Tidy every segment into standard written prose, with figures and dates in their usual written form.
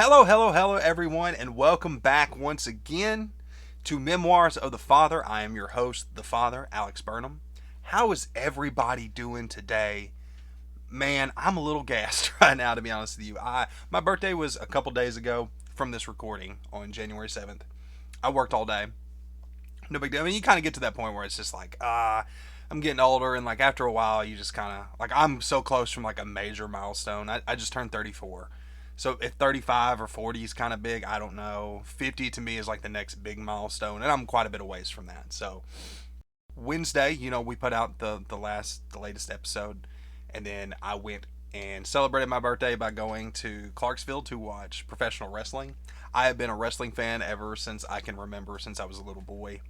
Hello, hello, hello, everyone, and welcome back once again to Memoirs of the Father. I am your host, the Father, Alex Burnham. How is everybody doing today? Man, I'm a little gassed right now, to be honest with you. My birthday was a couple days ago from this recording on January 7th. I worked all day. No big deal. I mean, you kind of get to that point where it's just like, I'm getting older, and like after a while, you just kind of like I'm so close from like a major milestone. I just turned 34. So if 35 or 40 is kind of big, I don't know. 50 to me is like the next big milestone, and I'm quite a bit of ways from that. So Wednesday, we put out the latest episode, and then I went and celebrated my birthday by going to Clarksville to watch professional wrestling. I have been a wrestling fan ever since I can remember, since I was a little boy.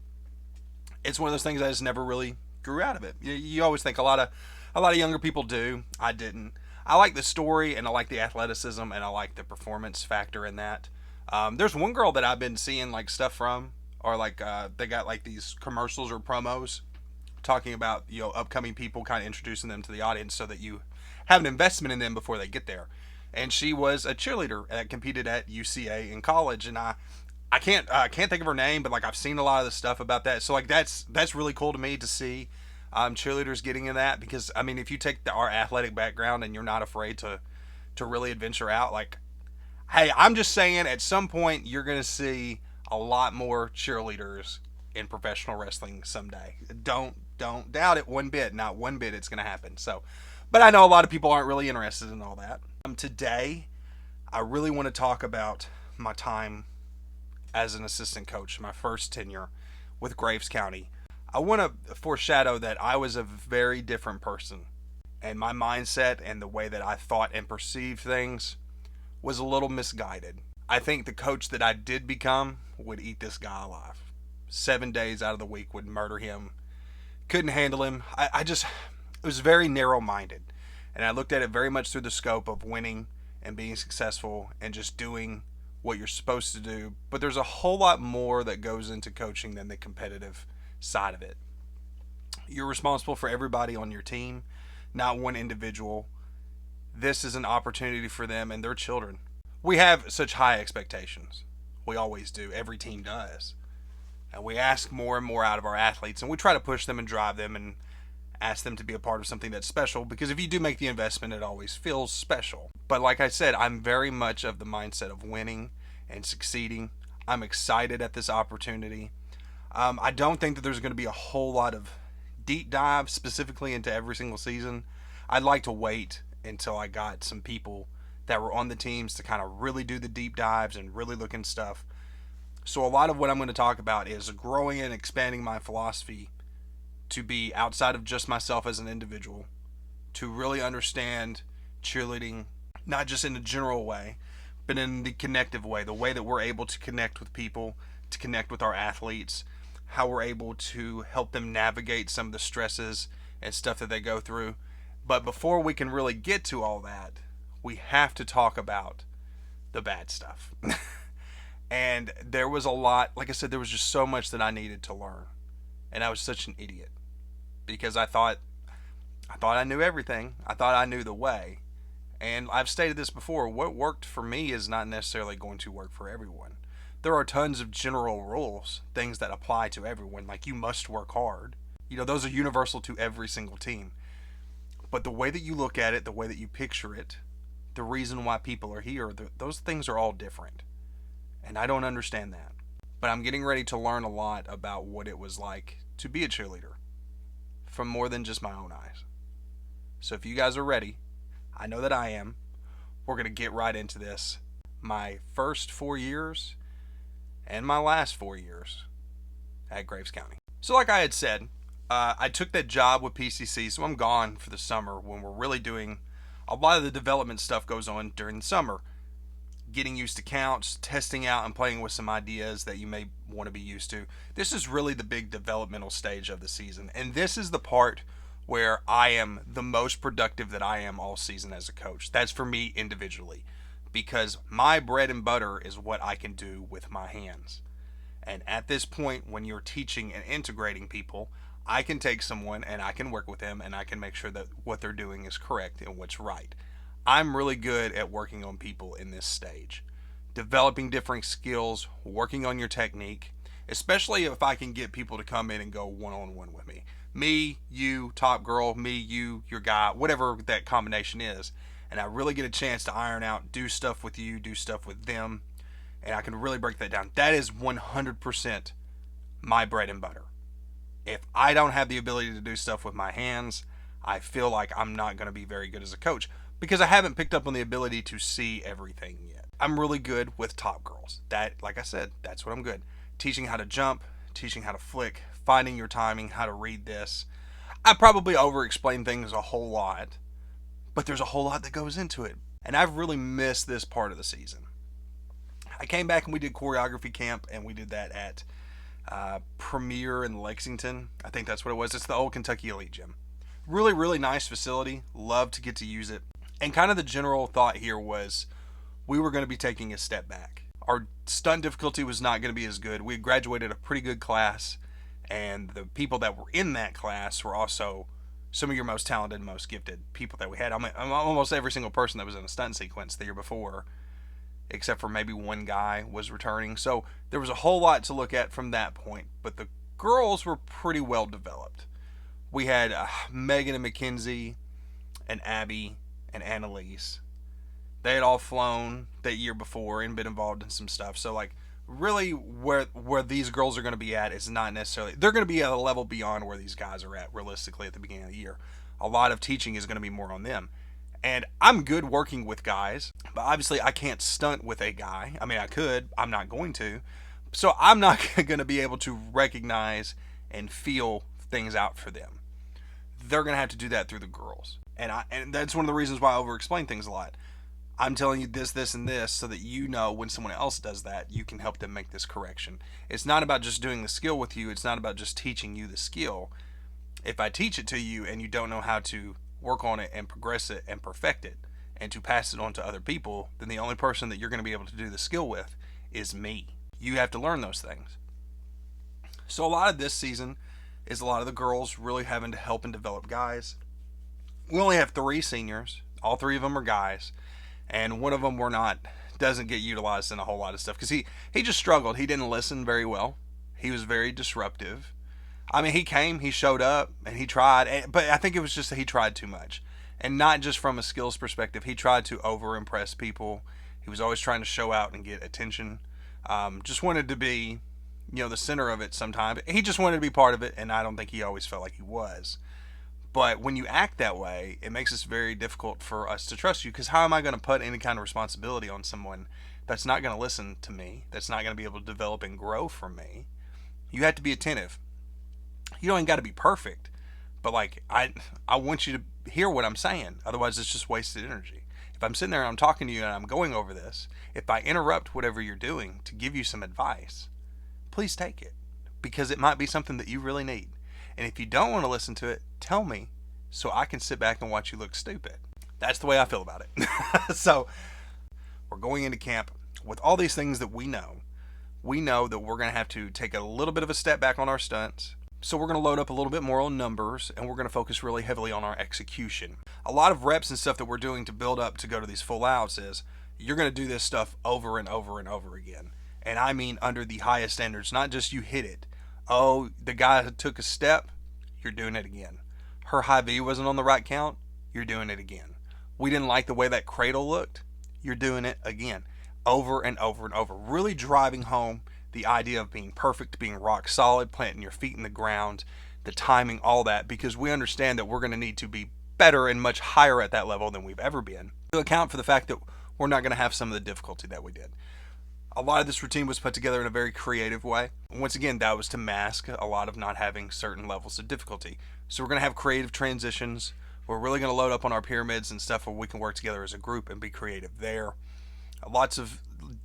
It's one of those things I just never really grew out of it. You always think a lot of younger people do. I didn't. I like the story, and I like the athleticism, and I like the performance factor in that. There's one girl that I've been seeing like stuff from, or like they got like these commercials or promos talking about upcoming people, kind of introducing them to the audience so that you have an investment in them before they get there. And she was a cheerleader that competed at UCA in college, and I can't think of her name, but like I've seen a lot of the stuff about that. So like that's really cool to me to see cheerleaders getting in that, because I mean, if you take our athletic background and you're not afraid to really adventure out, like, hey, I'm just saying, at some point you're gonna see a lot more cheerleaders in professional wrestling someday. Don't doubt it one bit, not one bit. It's gonna happen. So, but I know a lot of people aren't really interested in all that. Today, I really want to talk about my time as an assistant coach, my first tenure with Graves County. I want to foreshadow that I was a very different person, and my mindset and the way that I thought and perceived things was a little misguided. I think the coach that I did become would eat this guy alive. 7 days out of the week would murder him. Couldn't handle him. It was very narrow minded. And I looked at it very much through the scope of winning and being successful and just doing what you're supposed to do. But there's a whole lot more that goes into coaching than the competitive side of it. You're responsible for everybody on your team, not one individual. This is an opportunity for them and their children. We have such high expectations. We always do. Every team does. And we ask more and more out of our athletes, and we try to push them and drive them and ask them to be a part of something that's special, because if you do make the investment, it always feels special. But like I said, I'm very much of the mindset of winning and succeeding. I'm excited at this opportunity. I don't think that there's going to be a whole lot of deep dive specifically into every single season. I'd like to wait until I got some people that were on the teams to kind of really do the deep dives and really look in stuff. So a lot of what I'm going to talk about is growing and expanding my philosophy to be outside of just myself as an individual, to really understand cheerleading, not just in a general way, but in the connective way, the way that we're able to connect with people, to connect with our athletes, how we're able to help them navigate some of the stresses and stuff that they go through. But before we can really get to all that, we have to talk about the bad stuff. And there was a lot, like I said, there was just so much that I needed to learn. And I was such an idiot, because I thought I knew everything. I thought I knew the way. And I've stated this before, what worked for me is not necessarily going to work for everyone. There are tons of general rules, things that apply to everyone, like you must work hard. Those are universal to every single team. But the way that you look at it, the way that you picture it, the reason why people are here, those things are all different. And I don't understand that. But I'm getting ready to learn a lot about what it was like to be a cheerleader from more than just my own eyes. So if you guys are ready, I know that I am, we're going to get right into this. My first 4 years and my last 4 years at Graves County. So like I had said, I took that job with PCC, so I'm gone for the summer when we're really doing a lot of the development stuff goes on during the summer. Getting used to counts, testing out and playing with some ideas that you may want to be used to. This is really the big developmental stage of the season. And this is the part where I am the most productive that I am all season as a coach. That's for me individually, because my bread and butter is what I can do with my hands. And at this point, when you're teaching and integrating people, I can take someone and I can work with them and I can make sure that what they're doing is correct and what's right. I'm really good at working on people in this stage. developing different skills, working on your technique, especially if I can get people to come in and go one-on-one with me. Me, you, top girl, me, you, your guy, whatever that combination is. And I really get a chance to iron out, do stuff with you, do stuff with them, and I can really break that down. That is 100% my bread and butter. If I don't have the ability to do stuff with my hands, I feel like I'm not going to be very good as a coach because I haven't picked up on the ability to see everything yet. I'm really good with top girls. That, like I said, that's what I'm good. Teaching how to jump, teaching how to flick, finding your timing, how to read this. I probably over-explain things a whole lot, but there's a whole lot that goes into it. And I've really missed this part of the season. I came back and we did choreography camp, and we did that at Premier in Lexington. I think that's what it was. It's the old Kentucky Elite Gym. Really, really nice facility. Love to get to use it. And kind of the general thought here was we were going to be taking a step back. Our stunt difficulty was not going to be as good. We had graduated a pretty good class, and the people that were in that class were also some of your most talented, most gifted people that we had. I mean, almost every single person that was in a stunt sequence the year before, except for maybe one guy, was returning. So there was a whole lot to look at from that point. But the girls were pretty well developed. We had Megan and Mackenzie and Abby and Annalise. They had all flown that year before and been involved in some stuff. So, like, really where these girls are going to be at is not necessarily... They're going to be at a level beyond where these guys are at, realistically, at the beginning of the year. A lot of teaching is going to be more on them. And I'm good working with guys, but obviously I can't stunt with a guy. I mean, I could. I'm not going to. So I'm not going to be able to recognize and feel things out for them. They're going to have to do that through the girls. And that's one of the reasons why I over-explain things a lot. I'm telling you this, this, and this so that you know when someone else does that, you can help them make this correction. It's not about just doing the skill with you. It's not about just teaching you the skill. If I teach it to you and you don't know how to work on it and progress it and perfect it and to pass it on to other people, then the only person that you're going to be able to do the skill with is me. You have to learn those things. So a lot of this season is a lot of the girls really having to help and develop guys. We only have 3 seniors. All 3 of them are guys. And one of them doesn't get utilized in a whole lot of stuff because he just struggled. He didn't listen very well. He was very disruptive. I mean, he came, he showed up, and he tried. But I think it was just that he tried too much. And not just from a skills perspective. He tried to over-impress people. He was always trying to show out and get attention. Just wanted to be, the center of it sometimes. He just wanted to be part of it, and I don't think he always felt like he was. But when you act that way, it makes it very difficult for us to trust you, because how am I going to put any kind of responsibility on someone that's not going to listen to me, that's not going to be able to develop and grow from me? You have to be attentive. You don't even got to be perfect, but like I want you to hear what I'm saying. Otherwise, it's just wasted energy. If I'm sitting there and I'm talking to you and I'm going over this, if I interrupt whatever you're doing to give you some advice, please take it, because it might be something that you really need. And if you don't want to listen to it, tell me so I can sit back and watch you look stupid. That's the way I feel about it. So we're going into camp with all these things that we know. We know that we're going to have to take a little bit of a step back on our stunts. So we're going to load up a little bit more on numbers, and we're going to focus really heavily on our execution. A lot of reps and stuff that we're doing to build up to go to these full outs is you're going to do this stuff over and over and over again. And I mean under the highest standards, not just you hit it. Oh, the guy took a step, you're doing it again. Her high V wasn't on the right count, you're doing it again. We didn't like the way that cradle looked, you're doing it again. Over and over and over. Really driving home the idea of being perfect, being rock solid, planting your feet in the ground, the timing, all that, because we understand that we're going to need to be better and much higher at that level than we've ever been, to account for the fact that we're not going to have some of the difficulty that we did. A lot of this routine was put together in a very creative way. Once again, that was to mask a lot of not having certain levels of difficulty. So we're going to have creative transitions. We're really going to load up on our pyramids and stuff where we can work together as a group and be creative there. Lots of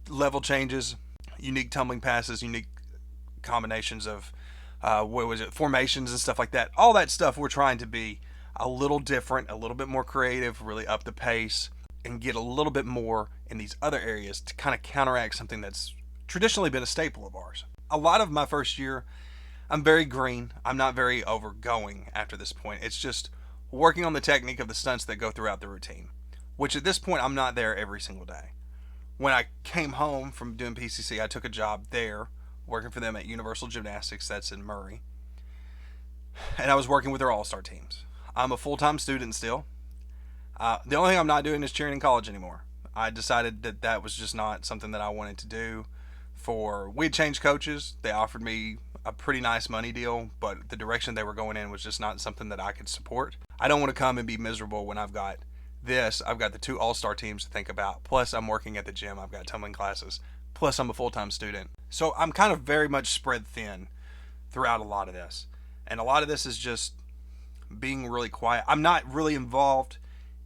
level changes, unique tumbling passes, unique combinations of formations and stuff like that. All that stuff we're trying to be a little different, a little bit more creative, really up the pace, and get a little bit more in these other areas to kind of counteract something that's traditionally been a staple of ours. A lot of my first year, I'm very green. I'm not very overgoing after this point. It's just working on the technique of the stunts that go throughout the routine, which at this point, I'm not there every single day. When I came home from doing PCC, I took a job there, working for them at Universal Gymnastics, that's in Murray. And I was working with their all-star teams. I'm a full-time student still. The only thing I'm not doing is cheering in college anymore. I decided that that was just not something that I wanted to do. We had changed coaches. They offered me a pretty nice money deal, but the direction they were going in was just not something that I could support. I don't want to come and be miserable when I've got the two all-star teams to think about. Plus, I'm working at the gym. I've got tumbling classes. Plus, I'm a full-time student. So I'm kind of very much spread thin throughout a lot of this. And a lot of this is just being really quiet. I'm not really involved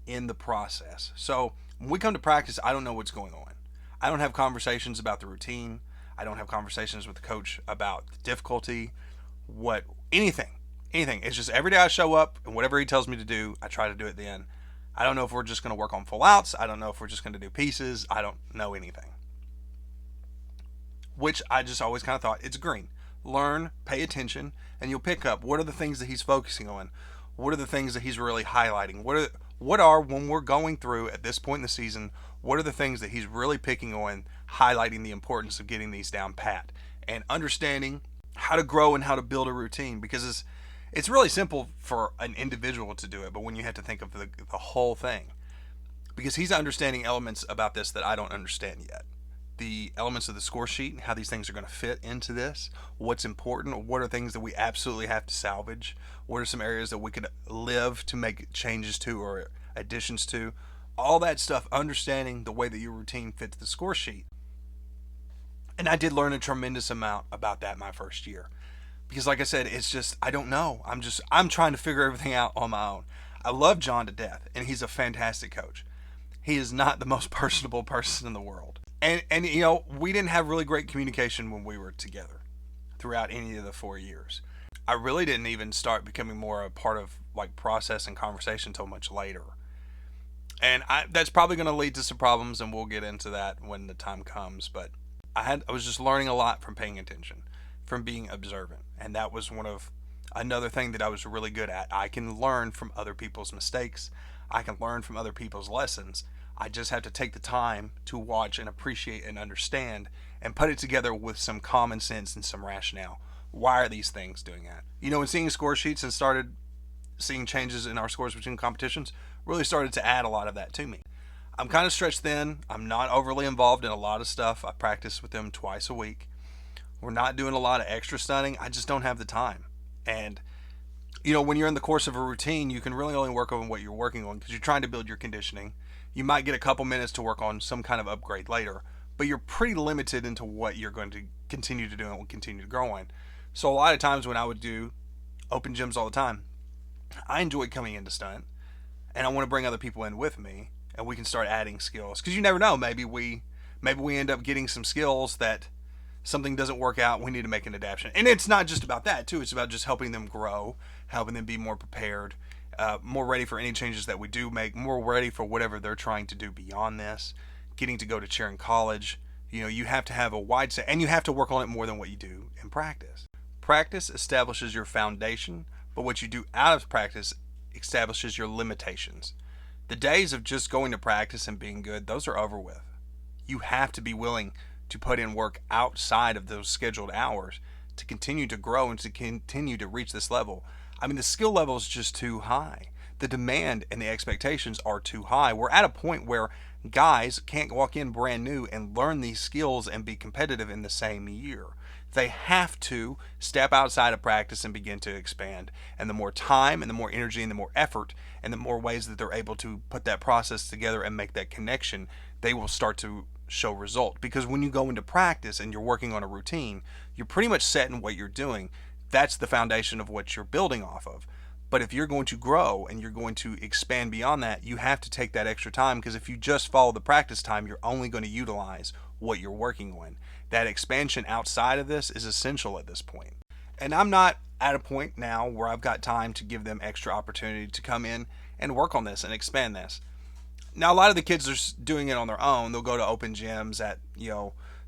in the process. So when we come to practice, I don't know what's going on. I don't have conversations about the routine. I don't have conversations with the coach about the difficulty, anything. It's just every day I show up and whatever he tells me to do, I try to do it then. I don't know if we're just going to work on full outs. I don't know if we're just going to do pieces. I don't know anything. Which I just always kind of thought, it's green. Learn, pay attention, and you'll pick up what are the things that he's focusing on. What are the things that he's really highlighting? When we're going through at this point in the season, what are the things that he's really picking on, highlighting the importance of getting these down pat and understanding how to grow and how to build a routine, because it's really simple for an individual to do it, but when you have to think of the whole thing, because he's understanding elements about this that I don't understand yet. The elements of the score sheet, how these things are going to fit into this, what's important, what are things that we absolutely have to salvage, what are some areas that we could live to make changes to or additions to, all that stuff, understanding the way that your routine fits the score sheet. And I did learn a tremendous amount about that my first year. Because like I said, it's just, I don't know. I'm trying to figure everything out on my own. I love John to death, and he's a fantastic coach. He is not the most personable person in the world. And we didn't have really great communication when we were together throughout any of the 4 years. I really didn't even start becoming more a part of like process and conversation until much later. And that's probably going to lead to some problems, and we'll get into that when the time comes. But I was just learning a lot from paying attention, from being observant. And that was another thing that I was really good at. I can learn from other people's mistakes. I can learn from other people's lessons. I just have to take the time to watch and appreciate and understand and put it together with some common sense and some rationale. Why are these things doing that? When seeing score sheets and started seeing changes in our scores between competitions, really started to add a lot of that to me. I'm kind of stretched thin. I'm not overly involved in a lot of stuff. I practice with them twice a week. We're not doing a lot of extra stunning. I just don't have the time. And, when you're in the course of a routine, you can really only work on what you're working on because you're trying to build your conditioning. You might get a couple minutes to work on some kind of upgrade later, but you're pretty limited into what you're going to continue to do and will continue to grow on. So a lot of times when I would do open gyms all the time, I enjoyed coming into stunt, and I want to bring other people in with me, and we can start adding skills. Because you never know, maybe we end up getting some skills that something doesn't work out, we need to make an adaptation. And it's not just about that too, it's about just helping them grow, helping them be more prepared, more ready for any changes that we do make, more ready for whatever they're trying to do beyond this, getting to go to cheer in college. You have to have a wide set, and you have to work on it more than what you do in practice. Practice establishes your foundation, but what you do out of practice establishes your limitations. The days of just going to practice and being good, those are over with. You have to be willing to put in work outside of those scheduled hours to continue to grow and to continue to reach this level. I mean, the skill level is just too high. The demand and the expectations are too high. We're at a point where guys can't walk in brand new and learn these skills and be competitive in the same year. They have to step outside of practice and begin to expand. And the more time and the more energy and the more effort and the more ways that they're able to put that process together and make that connection, they will start to show result. Because when you go into practice and you're working on a routine, you're pretty much set in what you're doing. That's the foundation of what you're building off of. But if you're going to grow and you're going to expand beyond that, you have to take that extra time, because if you just follow the practice time, you're only going to utilize what you're working on. That expansion outside of this is essential at this point. And I'm not at a point now where I've got time to give them extra opportunity to come in and work on this and expand this. Now, a lot of the kids are doing it on their own. They'll go to open gyms at,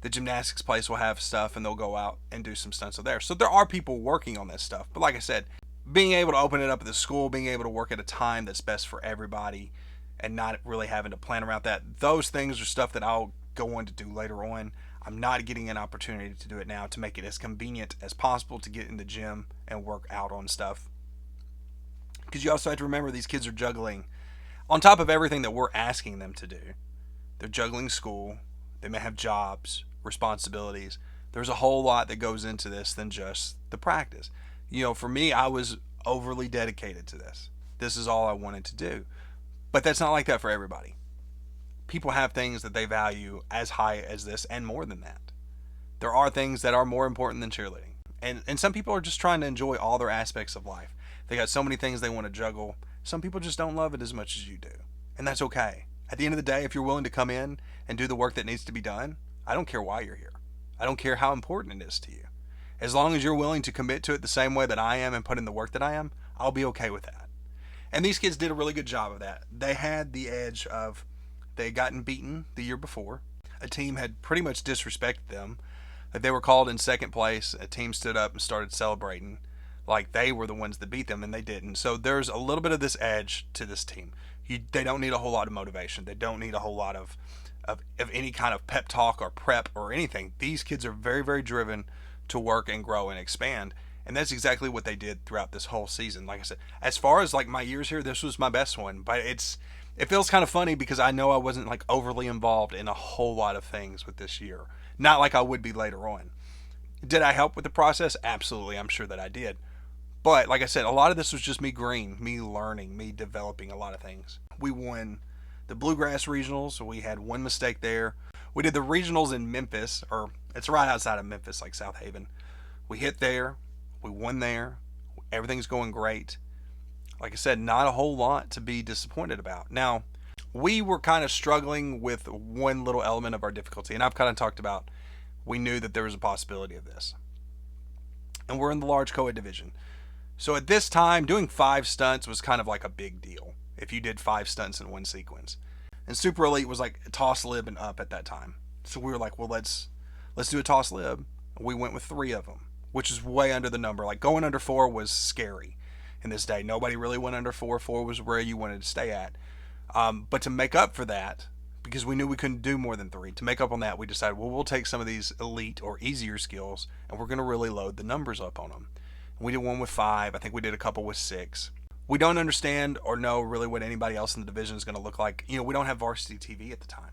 the gymnastics place will have stuff, and they'll go out and do some stunts there. So there are people working on this stuff. But like I said, being able to open it up at the school, being able to work at a time that's best for everybody and not really having to plan around that, those things are stuff that I'll go on to do later on. I'm not getting an opportunity to do it now to make it as convenient as possible to get in the gym and work out on stuff. Because you also have to remember these kids are juggling on top of everything that we're asking them to do. They're juggling school. They may have jobs, responsibilities. There's a whole lot that goes into this than just the practice. For me, I was overly dedicated to this. This is all I wanted to do. But that's not like that for everybody. People have things that they value as high as this and more than that. There are things that are more important than cheerleading. And some people are just trying to enjoy all their aspects of life. They got so many things they want to juggle. Some people just don't love it as much as you do. And that's okay. At the end of the day, if you're willing to come in and do the work that needs to be done, I don't care why you're here. I don't care how important it is to you. As long as you're willing to commit to it the same way that I am and put in the work that I am, I'll be okay with that. And these kids did a really good job of that. They had the edge of they had gotten beaten the year before. A team had pretty much disrespected them. Like they were called in second place. A team stood up and started celebrating like they were the ones that beat them, and they didn't. So there's a little bit of this edge to this team. They don't need a whole lot of motivation. They don't need a whole lot of any kind of pep talk or prep or anything. These kids are very, very driven to work and grow and expand. And that's exactly what they did throughout this whole season. Like I said, as far as like my years here, this was my best one. But it feels kind of funny because I know I wasn't like overly involved in a whole lot of things with this year. Not like I would be later on. Did I help with the process? Absolutely. I'm sure that I did. But like I said, a lot of this was just me green, me learning, me developing a lot of things. We won the Bluegrass Regionals, so we had one mistake there. We did the Regionals in Memphis, or it's right outside of Memphis, like South Haven. We hit there. We won there. Everything's going great. Like I said, not a whole lot to be disappointed about. Now, we were kind of struggling with one little element of our difficulty, and I've kind of talked about we knew that there was a possibility of this. And we're in the large co-ed division. So at this time, doing 5 stunts was kind of like a big deal if you did 5 stunts in one sequence. And Super Elite was like toss, lib, and up at that time. So we were like, well, let's do a toss lib. We went with 3 of them, which is way under the number. Like going under 4 was scary in this day. Nobody really went under 4. 4 was where you wanted to stay at. But to make up for that, because we knew we couldn't do more than 3, to make up on that, we decided, well, we'll take some of these elite or easier skills, and we're going to really load the numbers up on them. We did one with 5. I think we did a couple with 6. We don't understand or know really what anybody else in the division is going to look like. We don't have varsity TV at the time.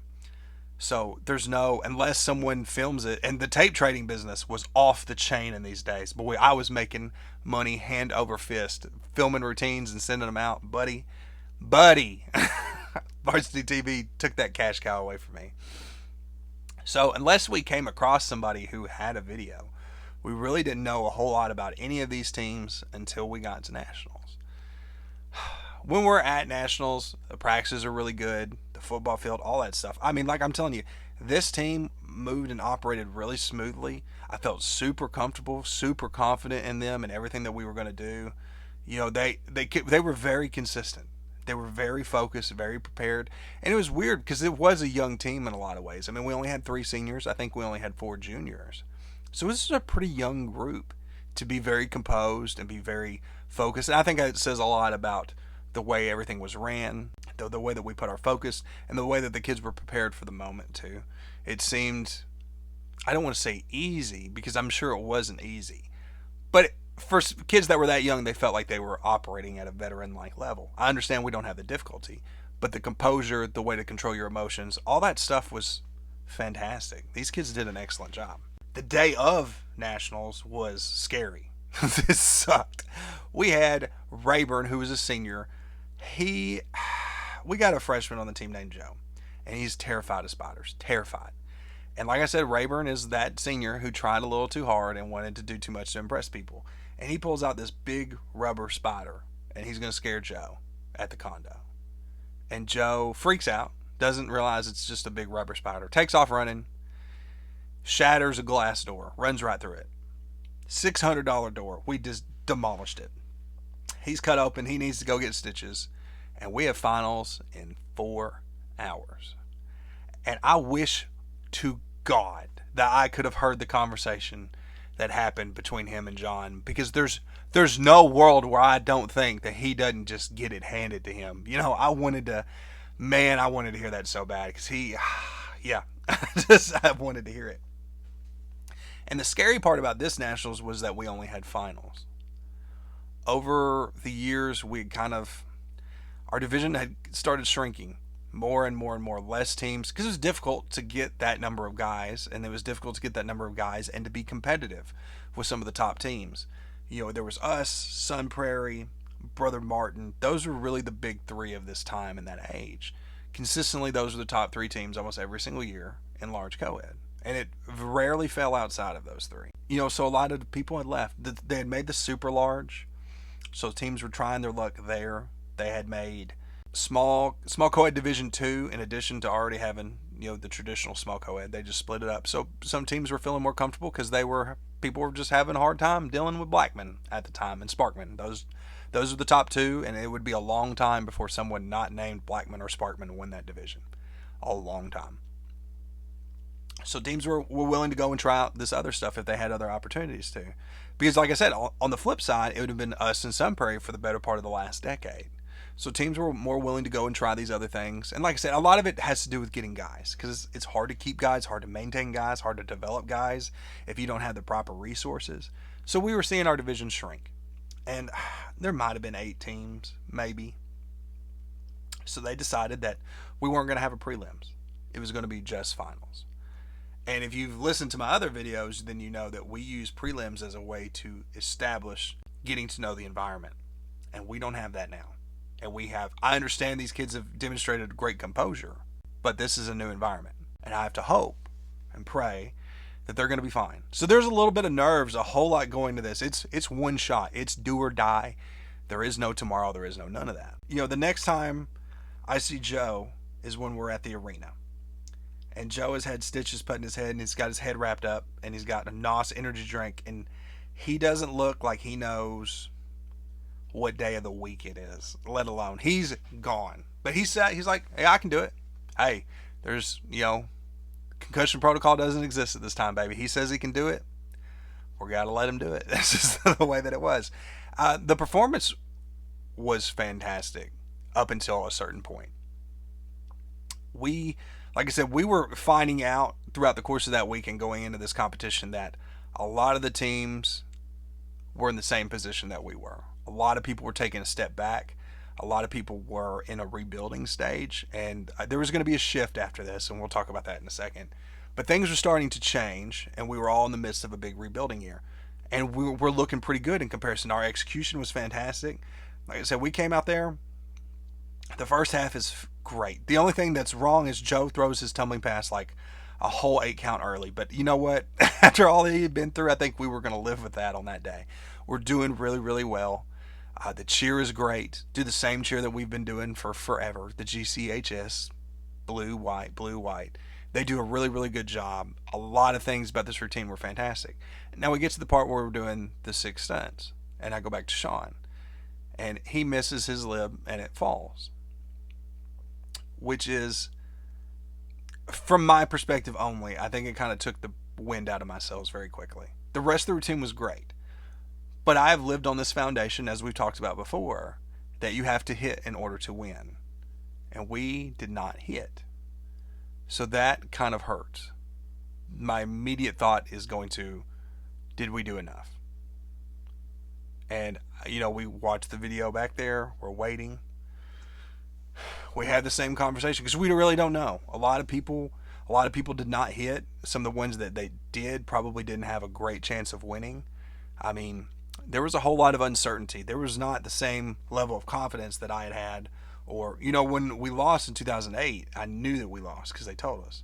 So there's no, unless someone films it, and the tape trading business was off the chain in these days. Boy, I was making money hand over fist, filming routines and sending them out. Buddy, varsity TV took that cash cow away from me. So unless we came across somebody who had a video, we really didn't know a whole lot about any of these teams until we got to nationals. When we're at nationals, the practices are really good, the football field, all that stuff. I mean, like I'm telling you, this team moved and operated really smoothly. I felt super comfortable, super confident in them and everything that we were going to do. They were very consistent. They were very focused, very prepared. And it was weird because it was a young team in a lot of ways. I mean, we only had 3 seniors. I think we only had 4 juniors. So this is a pretty young group to be very composed and be very focused. And I think it says a lot about the way everything was ran, the way that we put our focus, and the way that the kids were prepared for the moment too. It seemed, I don't want to say easy, because I'm sure it wasn't easy. But for kids that were that young, they felt like they were operating at a veteran-like level. I understand we don't have the difficulty, but the composure, the way to control your emotions, all that stuff was fantastic. These kids did an excellent job. The day of nationals was scary. This sucked. We had Rayburn, who was a senior. We got a freshman on the team named Joe, and he's terrified of spiders. Terrified. And like I said, Rayburn is that senior who tried a little too hard and wanted to do too much to impress people. And he pulls out this big rubber spider, and he's going to scare Joe at the condo. And Joe freaks out, doesn't realize it's just a big rubber spider, takes off running, shatters a glass door, runs right through it. $600 door. We just demolished it. He's cut open. He needs to go get stitches. And we have finals in 4 hours. And I wish to God that I could have heard the conversation that happened between him and John, because there's no world where I don't think that he doesn't just get it handed to him. I wanted to hear that so bad, because I wanted to hear it. And the scary part about this Nationals was that we only had finals. Over the years, our division had started shrinking more and more and more, less teams, because it was difficult to get that number of guys, and it was difficult to get that number of guys and to be competitive with some of the top teams. There was us, Sun Prairie, Brother Martin. Those were really the big three of this time and that age. Consistently, those were the top three teams almost every single year in large co-ed. And it rarely fell outside of those three. So a lot of the people had left. They had made the super large, so teams were trying their luck there. They had made small co-ed Division 2 in addition to already having the traditional small co-ed. They just split it up. So some teams were feeling more comfortable because people were just having a hard time dealing with Blackman at the time and Sparkman. Those are the top two, and it would be a long time before someone not named Blackman or Sparkman won that division. A long time. So teams were willing to go and try out this other stuff if they had other opportunities to. Because like I said, on the flip side, it would have been us and Sun Prairie for the better part of the last decade. So teams were more willing to go and try these other things. And like I said, a lot of it has to do with getting guys. Because it's hard to keep guys, hard to maintain guys, hard to develop guys if you don't have the proper resources. So we were seeing our division shrink. And there might have been 8 teams, maybe. So they decided that we weren't going to have a prelims. It was going to be just finals. And if you've listened to my other videos, then you know that we use prelims as a way to establish getting to know the environment. And we don't have that now. And I understand these kids have demonstrated great composure, but this is a new environment. And I have to hope and pray that they're going to be fine. So there's a little bit of nerves, a whole lot going to this. It's one shot. It's do or die. There is no tomorrow. There is no none of that. The next time I see Joe is when we're at the arena. And Joe has had stitches put in his head, and he's got his head wrapped up, and he's got a NOS energy drink, and he doesn't look like he knows what day of the week it is, let alone he's gone. But he's like, hey, I can do it. Hey, there's, concussion protocol doesn't exist at this time, baby. He says he can do it. We're got to let him do it. That's just the way that it was. The performance was fantastic up until a certain point. Like I said, we were finding out throughout the course of that week and going into this competition that a lot of the teams were in the same position that we were. A lot of people were taking a step back. A lot of people were in a rebuilding stage, and there was going to be a shift after this, and we'll talk about that in a second. But things were starting to change, and we were all in the midst of a big rebuilding year. And we were looking pretty good in comparison. Our execution was fantastic. Like I said, we came out there. The first half is great. The only thing that's wrong is Joe throws his tumbling pass like a whole 8 count early. But you know what? After all he had been through, I think we were going to live with that on that day. We're doing really, really well. The cheer is great. Do the same cheer that we've been doing for forever. The GCHS, blue, white, blue, white. They do a really, really good job. A lot of things about this routine were fantastic. Now we get to the part where we're doing the 6 stunts. And I go back to Sean. And he misses his lib and it falls. Which is, from my perspective only, I think it kind of took the wind out of my sails very quickly. The rest of the routine was great. But I've lived on this foundation, as we've talked about before, that you have to hit in order to win. And we did not hit. So that kind of hurts. My immediate thought is going to, did we do enough? And, we watched the video back there. We're waiting. We had the same conversation because we really don't know. A lot of people did not hit. Some of the ones that they did probably didn't have a great chance of winning. I mean, there was a whole lot of uncertainty. There was not the same level of confidence that I had. Or, when we lost in 2008, I knew that we lost because they told us.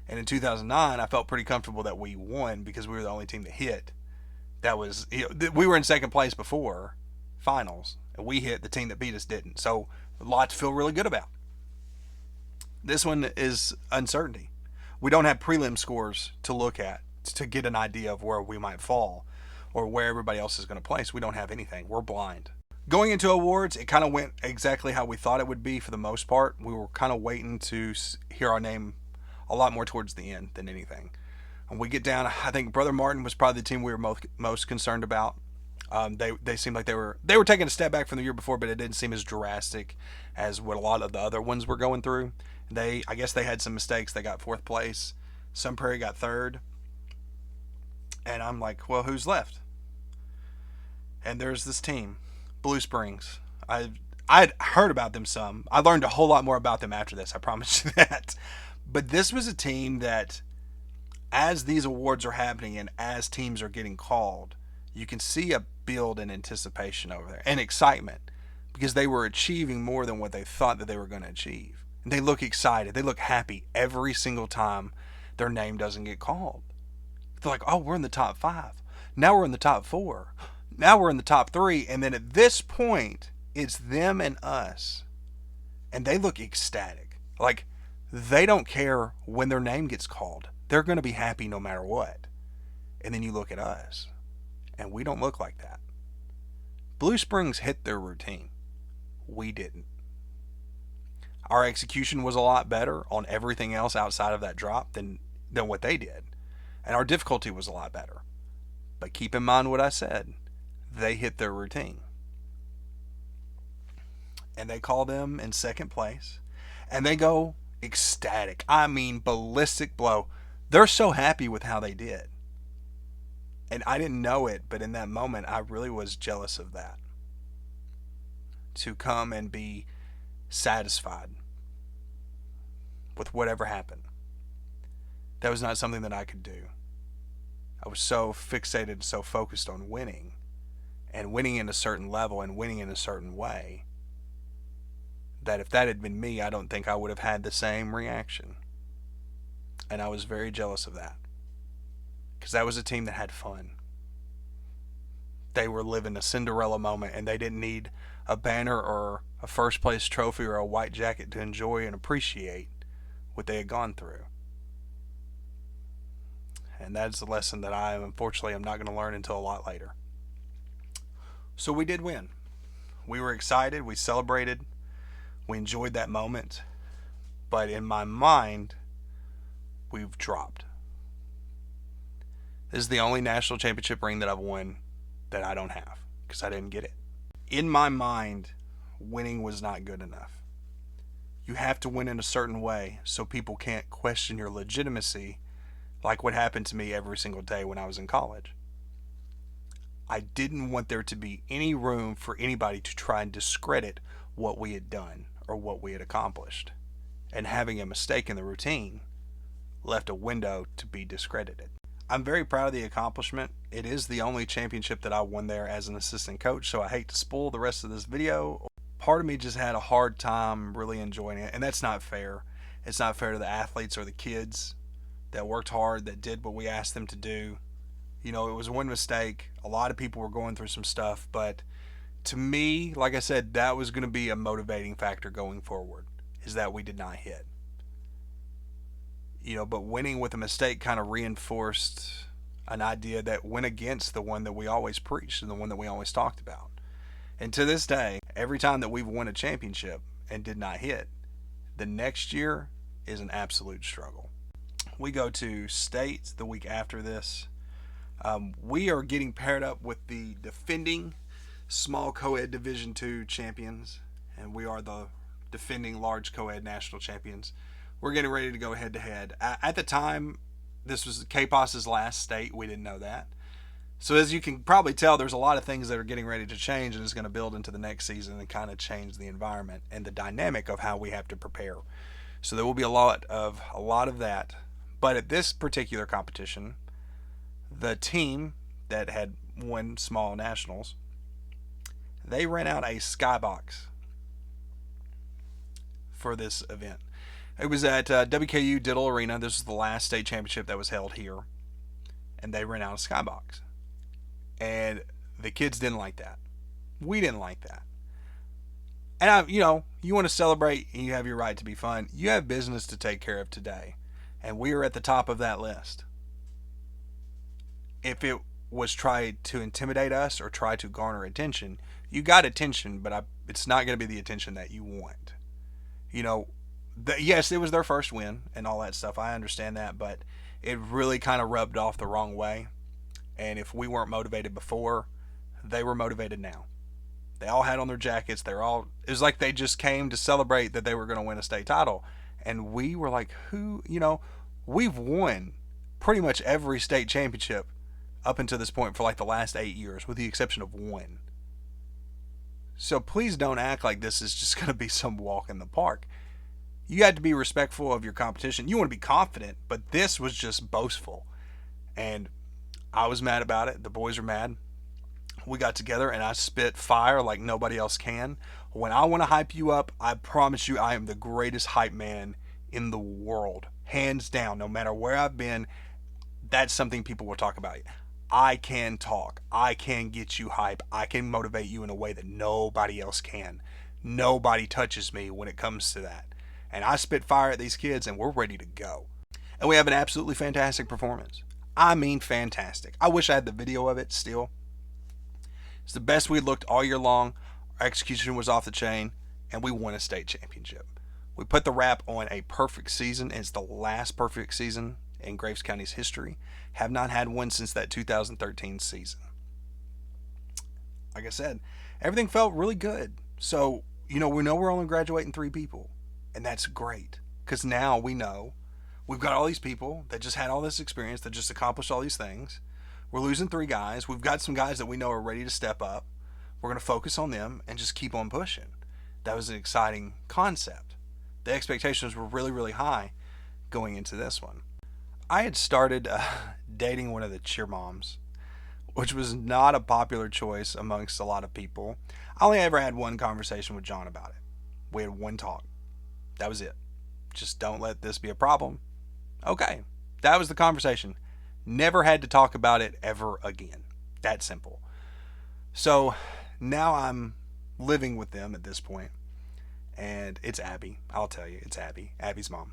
And in 2009, I felt pretty comfortable that we won because we were the only team that hit. That was, we were in second place before finals, and we hit. The team that beat us didn't. So a lot to feel really good about. This one is uncertainty. We don't have prelim scores to look at to get an idea of where we might fall or where everybody else is going to place. We don't have anything. We're blind. Going into awards, it kind of went exactly how we thought it would be for the most part. We were kind of waiting to hear our name a lot more towards the end than anything. When we get down, I think Brother Martin was probably the team we were most concerned about. They seemed like they were taking a step back from the year before, but it didn't seem as drastic as what a lot of the other ones were going through. I guess they had some mistakes. They got 4th place. Sun Prairie got third. And I'm like, well, who's left? And there's this team, Blue Springs. I'd heard about them some. I learned a whole lot more about them after this, I promise you that. But this was a team that, as these awards are happening and as teams are getting called, you can see a build in anticipation over there and excitement because they were achieving more than what they thought that they were going to achieve. And they look excited. They look happy every single time their name doesn't get called. They're like, oh, we're in the top 5. Now we're in the top 4. Now we're in the top 3. And then at this point, it's them and us. And they look ecstatic. Like, they don't care when their name gets called. They're going to be happy no matter what. And then you look at us, and we don't look like that. Blue Springs hit their routine. We didn't. Our execution was a lot better on everything else outside of that drop than what they did. And our difficulty was a lot better. But keep in mind what I said. They hit their routine. And they call them in second place. And they go ecstatic. I mean, ballistic blow. They're so happy with how they did. And I didn't know it, but in that moment, I really was jealous of that. To come and be satisfied with whatever happened. That was not something that I could do. I was so fixated, so focused on winning, and winning in a certain level and winning in a certain way, that if that had been me, I don't think I would have had the same reaction. And I was very jealous of that. Because that was a team that had fun. They were living a Cinderella moment, and they didn't need a banner or a first place trophy or a white jacket to enjoy and appreciate what they had gone through. And that's a lesson that I, unfortunately, am not going to learn until a lot later. So we did win. We were excited. We celebrated. We enjoyed that moment. But in my mind, we've dropped. This is the only national championship ring that I've won that I don't have because I didn't get it. In my mind, winning was not good enough. You have to win in a certain way so people can't question your legitimacy, like what happened to me every single day when I was in college. I didn't want there to be any room for anybody to try and discredit what we had done or what we had accomplished. And having a mistake in the routine left a window to be discredited. I'm very proud of the accomplishment. It is the only championship that I won there as an assistant coach, so I hate to spoil the rest of this video. Part of me just had a hard time really enjoying it, and that's not fair. It's not fair to the athletes or the kids that worked hard, that did what we asked them to do. You know, it was one mistake. A lot of people were going through some stuff, but to me, like I said, that was going to be a motivating factor going forward, is that we did not hit. You know, but winning with a mistake kind of reinforced an idea that went against the one that we always preached and the one that we always talked about. And to this day, every time that we've won a championship and did not hit, the next year is an absolute struggle. We go to state the week after this. We are getting paired up with the defending small co-ed Division II champions, and we are the defending large co-ed national champions. We're getting ready to go head-to-head. At the time, this was KPOS's last state. We didn't know that. So as you can probably tell, there's a lot of things that are getting ready to change, and it's going to build into the next season and kind of change the environment and the dynamic of how we have to prepare. So there will be a lot of that. But at this particular competition, the team that had won small nationals, they ran out a skybox for this event. It was at WKU Diddle Arena. This was the last state championship that was held here. And they ran out a skybox. And the kids didn't like that. We didn't like that. And, you want to celebrate and you have your right to be fun. You have business to take care of today. And we are at the top of that list. If it was tried to intimidate us or try to garner attention, you got attention, but it's not going to be the attention that you want. Yes, it was their first win and all that stuff. I understand that, but it really kind of rubbed off the wrong way. And if we weren't motivated before, they were motivated now. They all had on their jackets. It was like they just came to celebrate that they were going to win a state title. And we were like, We've won pretty much every state championship up until this point for like the last 8 years, with the exception of one. So please don't act like this is just going to be some walk in the park. You had to be respectful of your competition. You want to be confident, but this was just boastful. And I was mad about it. The boys are mad. We got together and I spit fire like nobody else can. When I want to hype you up, I promise you I am the greatest hype man in the world. Hands down, no matter where I've been, that's something people will talk about. I can talk. I can get you hype. I can motivate you in a way that nobody else can. Nobody touches me when it comes to that. And I spit fire at these kids and we're ready to go. And we have an absolutely fantastic performance. I mean fantastic. I wish I had the video of it still. It's the best we looked all year long. Our execution was off the chain and we won a state championship. We put the wrap on a perfect season. It's the last perfect season in Graves County's history. Have not had one since that 2013 season. Like I said, everything felt really good. So, we know we're only graduating 3 people. And that's great. Because now we know we've got all these people that just had all this experience, that just accomplished all these things. We're losing 3 guys. We've got some guys that we know are ready to step up. We're going to focus on them and just keep on pushing. That was an exciting concept. The expectations were really, really high going into this one. I had started dating one of the cheer moms, which was not a popular choice amongst a lot of people. I only ever had one conversation with John about it. We had one talk. That was it. Just don't let this be a problem. Okay. That was the conversation. Never had to talk about it ever again. That simple. So now I'm living with them at this point. And it's Abby. I'll tell you, it's Abby. Abby's mom.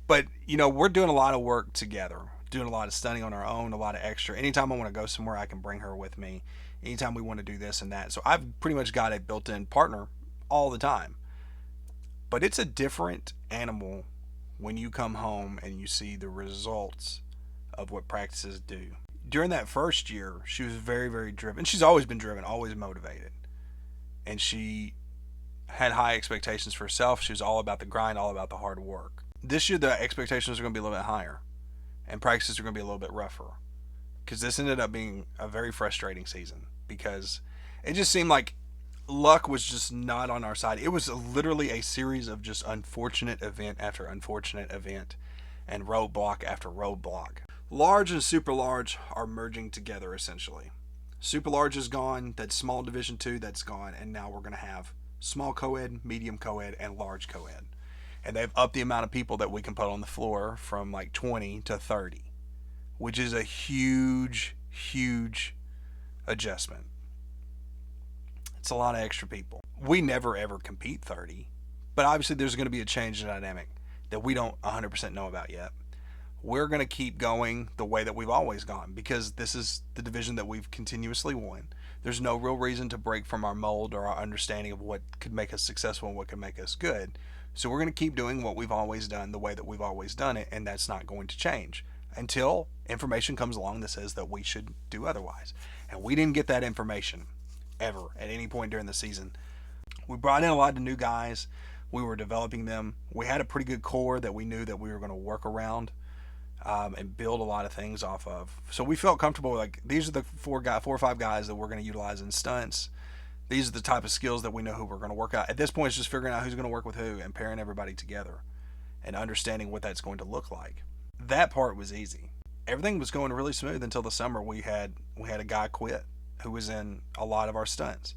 But, we're doing a lot of work together. Doing a lot of studying on our own, a lot of extra. Anytime I want to go somewhere, I can bring her with me. Anytime we want to do this and that. So I've pretty much got a built-in partner all the time. But it's a different animal when you come home and you see the results of what practices do. During that first year, she was very, very driven. She's always been driven, always motivated. And she had high expectations for herself. She was all about the grind, all about the hard work. This year, the expectations are going to be a little bit higher. And practices are going to be a little bit rougher. Because this ended up being a very frustrating season. Because it just seemed like luck was just not on our side. It was literally a series of just unfortunate event after unfortunate event. And roadblock after roadblock. Large and super large are merging together, essentially. Super large is gone. That's small division 2, that's gone. And now we're going to have small co-ed, medium co-ed, and large co-ed. And they've upped the amount of people that we can put on the floor from like 20 to 30, which is a huge, huge adjustment. It's a lot of extra people. We never ever compete 30, but obviously there's going to be a change in dynamic that we don't 100% know about yet. We're going to keep going the way that we've always gone because this is the division that we've continuously won. There's no real reason to break from our mold or our understanding of what could make us successful and what could make us good. So we're going to keep doing what we've always done the way that we've always done it, and that's not going to change until information comes along that says that we should do otherwise. And we didn't get that information ever at any point during the season. We brought in a lot of new guys. We were developing them. We had a pretty good core that we knew that we were going to work around and build a lot of things off of. So we felt comfortable, like these are the 4 or 5 guys that we're going to utilize in stunts. These are the type of skills that we know who we're going to work out. At this point, it's just figuring out who's going to work with who and pairing everybody together and understanding what that's going to look like. That part was easy. Everything was going really smooth until the summer. We had a guy quit who was in a lot of our stunts.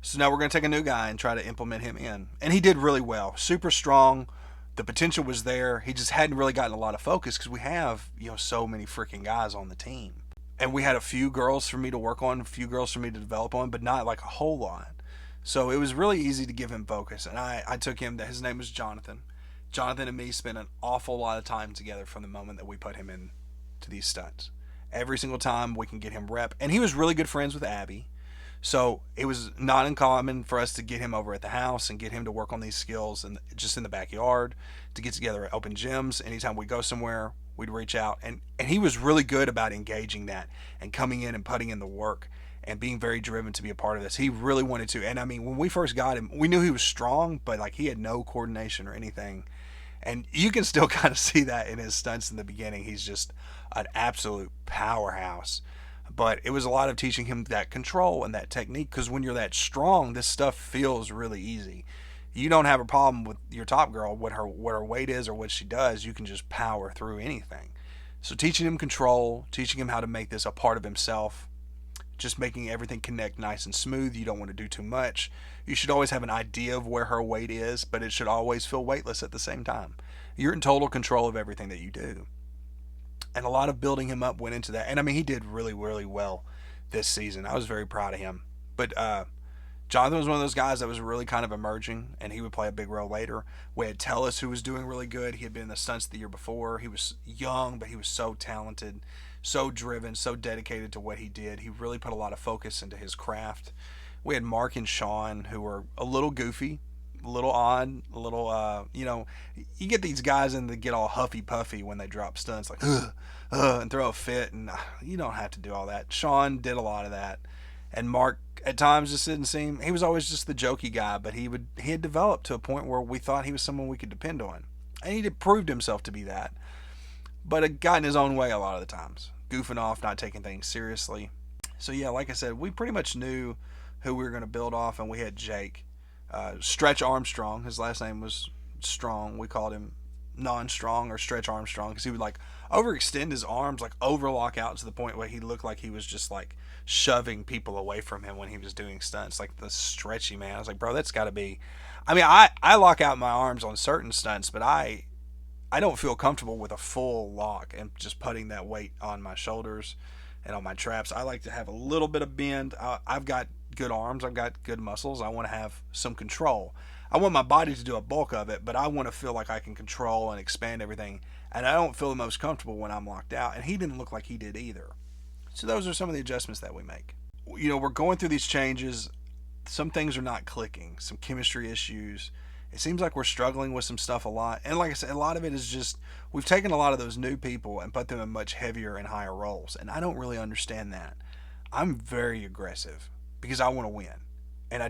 So now we're going to take a new guy and try to implement him in. And he did really well. Super strong. The potential was there. He just hadn't really gotten a lot of focus because we have, so many freaking guys on the team. And we had a few girls for me to work on, a few girls for me to develop on, but not like a whole lot. So it was really easy to give him focus. And I took him, his name was Jonathan. Jonathan and me spent an awful lot of time together from the moment that we put him in to these stunts. Every single time we can get him rep. And he was really good friends with Abby. So it was not uncommon for us to get him over at the house and get him to work on these skills and just in the backyard, to get together at open gyms. Anytime we go somewhere, we'd reach out. And he was really good about engaging that and coming in and putting in the work and being very driven to be a part of this. He really wanted to. And I mean, when we first got him, we knew he was strong, but like he had no coordination or anything. And you can still kind of see that in his stunts in the beginning. He's just an absolute powerhouse. But it was a lot of teaching him that control and that technique, because when you're that strong, this stuff feels really easy. You don't have a problem with your top girl, what her weight is or what she does. You can just power through anything. So teaching him control, teaching him how to make this a part of himself, just making everything connect nice and smooth. You don't want to do too much. You should always have an idea of where her weight is, but it should always feel weightless at the same time. You're in total control of everything that you do. And a lot of building him up went into that. And I mean, he did really, really well this season. I was very proud of him. But Jonathan was one of those guys that was really kind of emerging, and he would play a big role later. We had Tellis, who was doing really good. He had been in the stunts the year before. He was young, but he was so talented, so driven, so dedicated to what he did. He really put a lot of focus into his craft. We had Mark and Sean, who were a little goofy, a little odd, a little, you get these guys and they get all huffy puffy when they drop stunts, like, and throw a fit, and you don't have to do all that. Sean did a lot of that. And Mark, at times, just didn't seem, he was always just the jokey guy, but he had developed to a point where we thought he was someone we could depend on. And he proved himself to be that. But it got in his own way a lot of the times, goofing off, not taking things seriously. So yeah, like I said, we pretty much knew who we were going to build off, and we had Jake. Stretch Armstrong, his last name was Strong. We called him Non-Strong or Stretch Armstrong, because he would like overextend his arms, like overlock out to the point where he looked like he was just like shoving people away from him when he was doing stunts, like the stretchy man. I was like, bro, that's got to be, I mean, I lock out my arms on certain stunts, but I don't feel comfortable with a full lock and just putting that weight on my shoulders and on my traps. I like to have a little bit of bend. I've got good arms. I've got good muscles. I want to have some control. I want my body to do a bulk of it, but I want to feel like I can control and expand everything. And I don't feel the most comfortable when I'm locked out. And he didn't look like he did either. So those are some of the adjustments that we make. You know, we're going through these changes. Some things are not clicking. Some chemistry issues. It seems like we're struggling with some stuff a lot. And like I said, a lot of it is just, we've taken a lot of those new people and put them in much heavier and higher roles. And I don't really understand that. I'm very aggressive because I want to win. And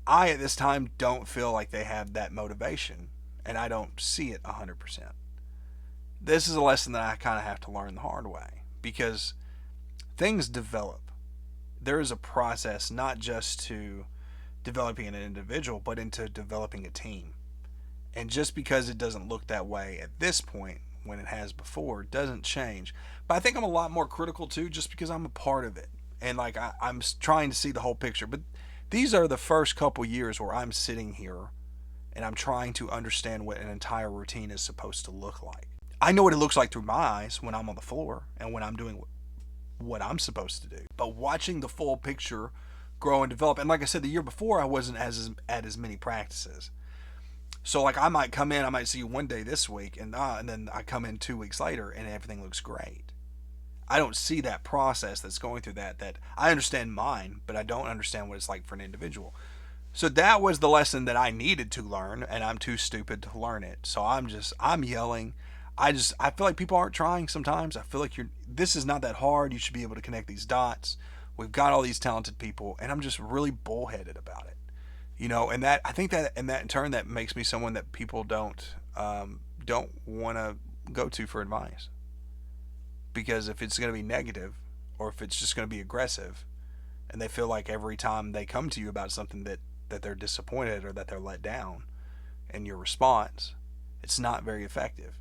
I at this time don't feel like they have that motivation. And I don't see it 100%. This is a lesson that I kind of have to learn the hard way, because things develop. There is a process, not just to developing an individual, but into developing a team. And just because it doesn't look that way at this point, when it has before, doesn't change. But I think I'm a lot more critical too, just because I'm a part of it. And like I'm trying to see the whole picture. But these are the first couple years where I'm sitting here and I'm trying to understand what an entire routine is supposed to look like. I know what it looks like through my eyes when I'm on the floor and when I'm doing what I'm supposed to do. But watching the full picture grow and develop, and like I said, the year before I wasn't at as many practices. So like I might come in, I might see you one day this week, and then I come in 2 weeks later and everything looks great. I don't see that process that's going through that I understand mine, but I don't understand what it's like for an individual. So that was the lesson that I needed to learn, and I'm too stupid to learn it. So I'm yelling. I feel like people aren't trying sometimes. I feel like this is not that hard. You should be able to connect these dots. We've got all these talented people, and I'm just really bullheaded about it. You know, and I think that in turn that makes me someone that people don't want to go to for advice. Because if it's going to be negative, or if it's just going to be aggressive, and they feel like every time they come to you about something that they're disappointed or that they're let down, and your response, it's not very effective.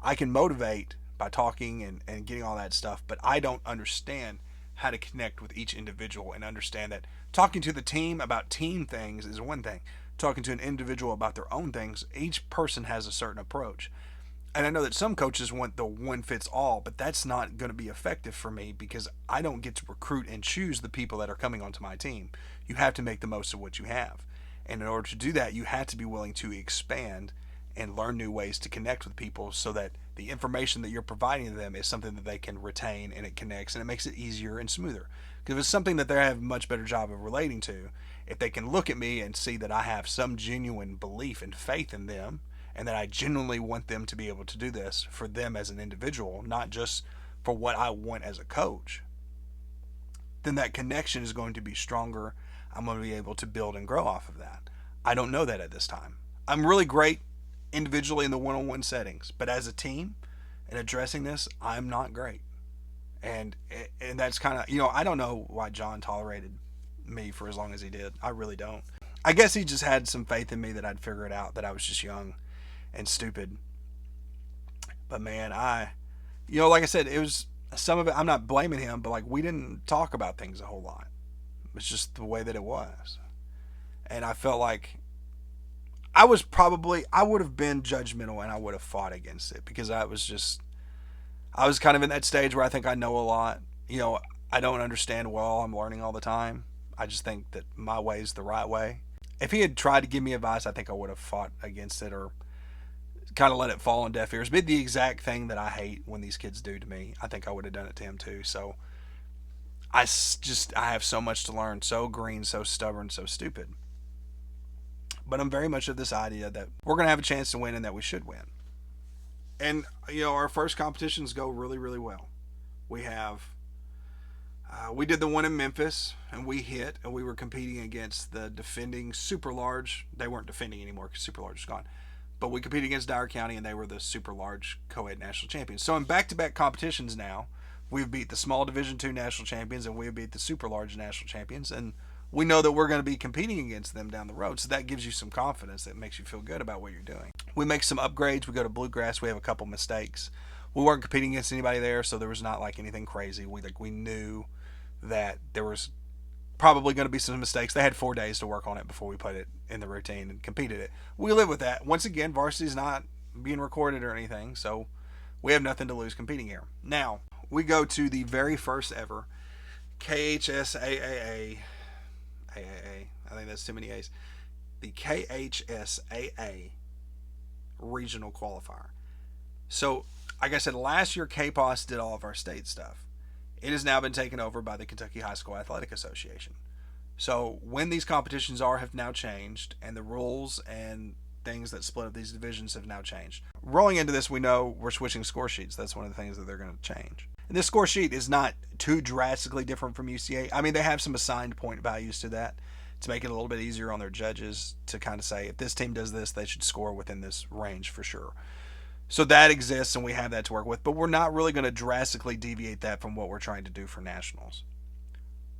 I can motivate by talking and getting all that stuff, but I don't understand how to connect with each individual and understand that talking to the team about team things is one thing. Talking to an individual about their own things, each person has a certain approach. And I know that some coaches want the one fits all, but that's not going to be effective for me, because I don't get to recruit and choose the people that are coming onto my team. You have to make the most of what you have. And in order to do that, you have to be willing to expand and learn new ways to connect with people, so that the information that you're providing to them is something that they can retain, and it connects, and it makes it easier and smoother. Because if it's something that they have a much better job of relating to, if they can look at me and see that I have some genuine belief and faith in them, and that I genuinely want them to be able to do this for them as an individual, not just for what I want as a coach, then that connection is going to be stronger. I'm going to be able to build and grow off of that. I don't know that at this time. I'm really great individually in the one-on-one settings. But as a team and addressing this, I'm not great. And that's kind of, I don't know why John tolerated me for as long as he did. I really don't. I guess he just had some faith in me that I'd figure it out, that I was just young and stupid. But man, like I said, it was some of it. I'm not blaming him, but like we didn't talk about things a whole lot. It's just the way that it was. And I felt like I would have been judgmental and I would have fought against it because I was kind of in that stage where I think I know a lot. I don't understand well. I'm learning all the time. I just think that my way is the right way. If he had tried to give me advice, I think I would have fought against it or kind of let it fall on deaf ears. But the exact thing that I hate when these kids do to me, I think I would have done it to him too. So I have so much to learn. So green, so stubborn, so stupid. But I'm very much of this idea that we're going to have a chance to win and that we should win. And, our first competitions go really, really well. We did the one in Memphis, and we hit, and we were competing against the defending super large. They weren't defending anymore because super large is gone. But we competed against Dyer County, and they were the super large co-ed national champions. So in back-to-back competitions now, we've beat the small Division II national champions, and we've beat the super large national champions. And we know that we're going to be competing against them down the road. So that gives you some confidence. That makes you feel good about what you're doing. We make some upgrades. We go to bluegrass. We have a couple mistakes. We weren't competing against anybody there, so there was not like anything crazy. We knew that there was probably going to be some mistakes. They had 4 days to work on it before we put it in the routine and competed it. We live with that. Once again, varsity is not being recorded or anything, so we have nothing to lose competing here. Now, we go to the very first ever KHSAAA. I think that's too many A's. The KHSAA regional qualifier. So, like I said, last year KPOS did all of our state stuff. It has now been taken over by the Kentucky High School Athletic Association. So when these competitions have now changed, and the rules and things that split up these divisions have now changed. Rolling into this, we know we're switching score sheets. That's one of the things that they're going to change. And this score sheet is not too drastically different from UCA. I mean, they have some assigned point values to that to make it a little bit easier on their judges to kind of say, if this team does this, they should score within this range for sure. So that exists, and we have that to work with. But we're not really going to drastically deviate that from what we're trying to do for nationals.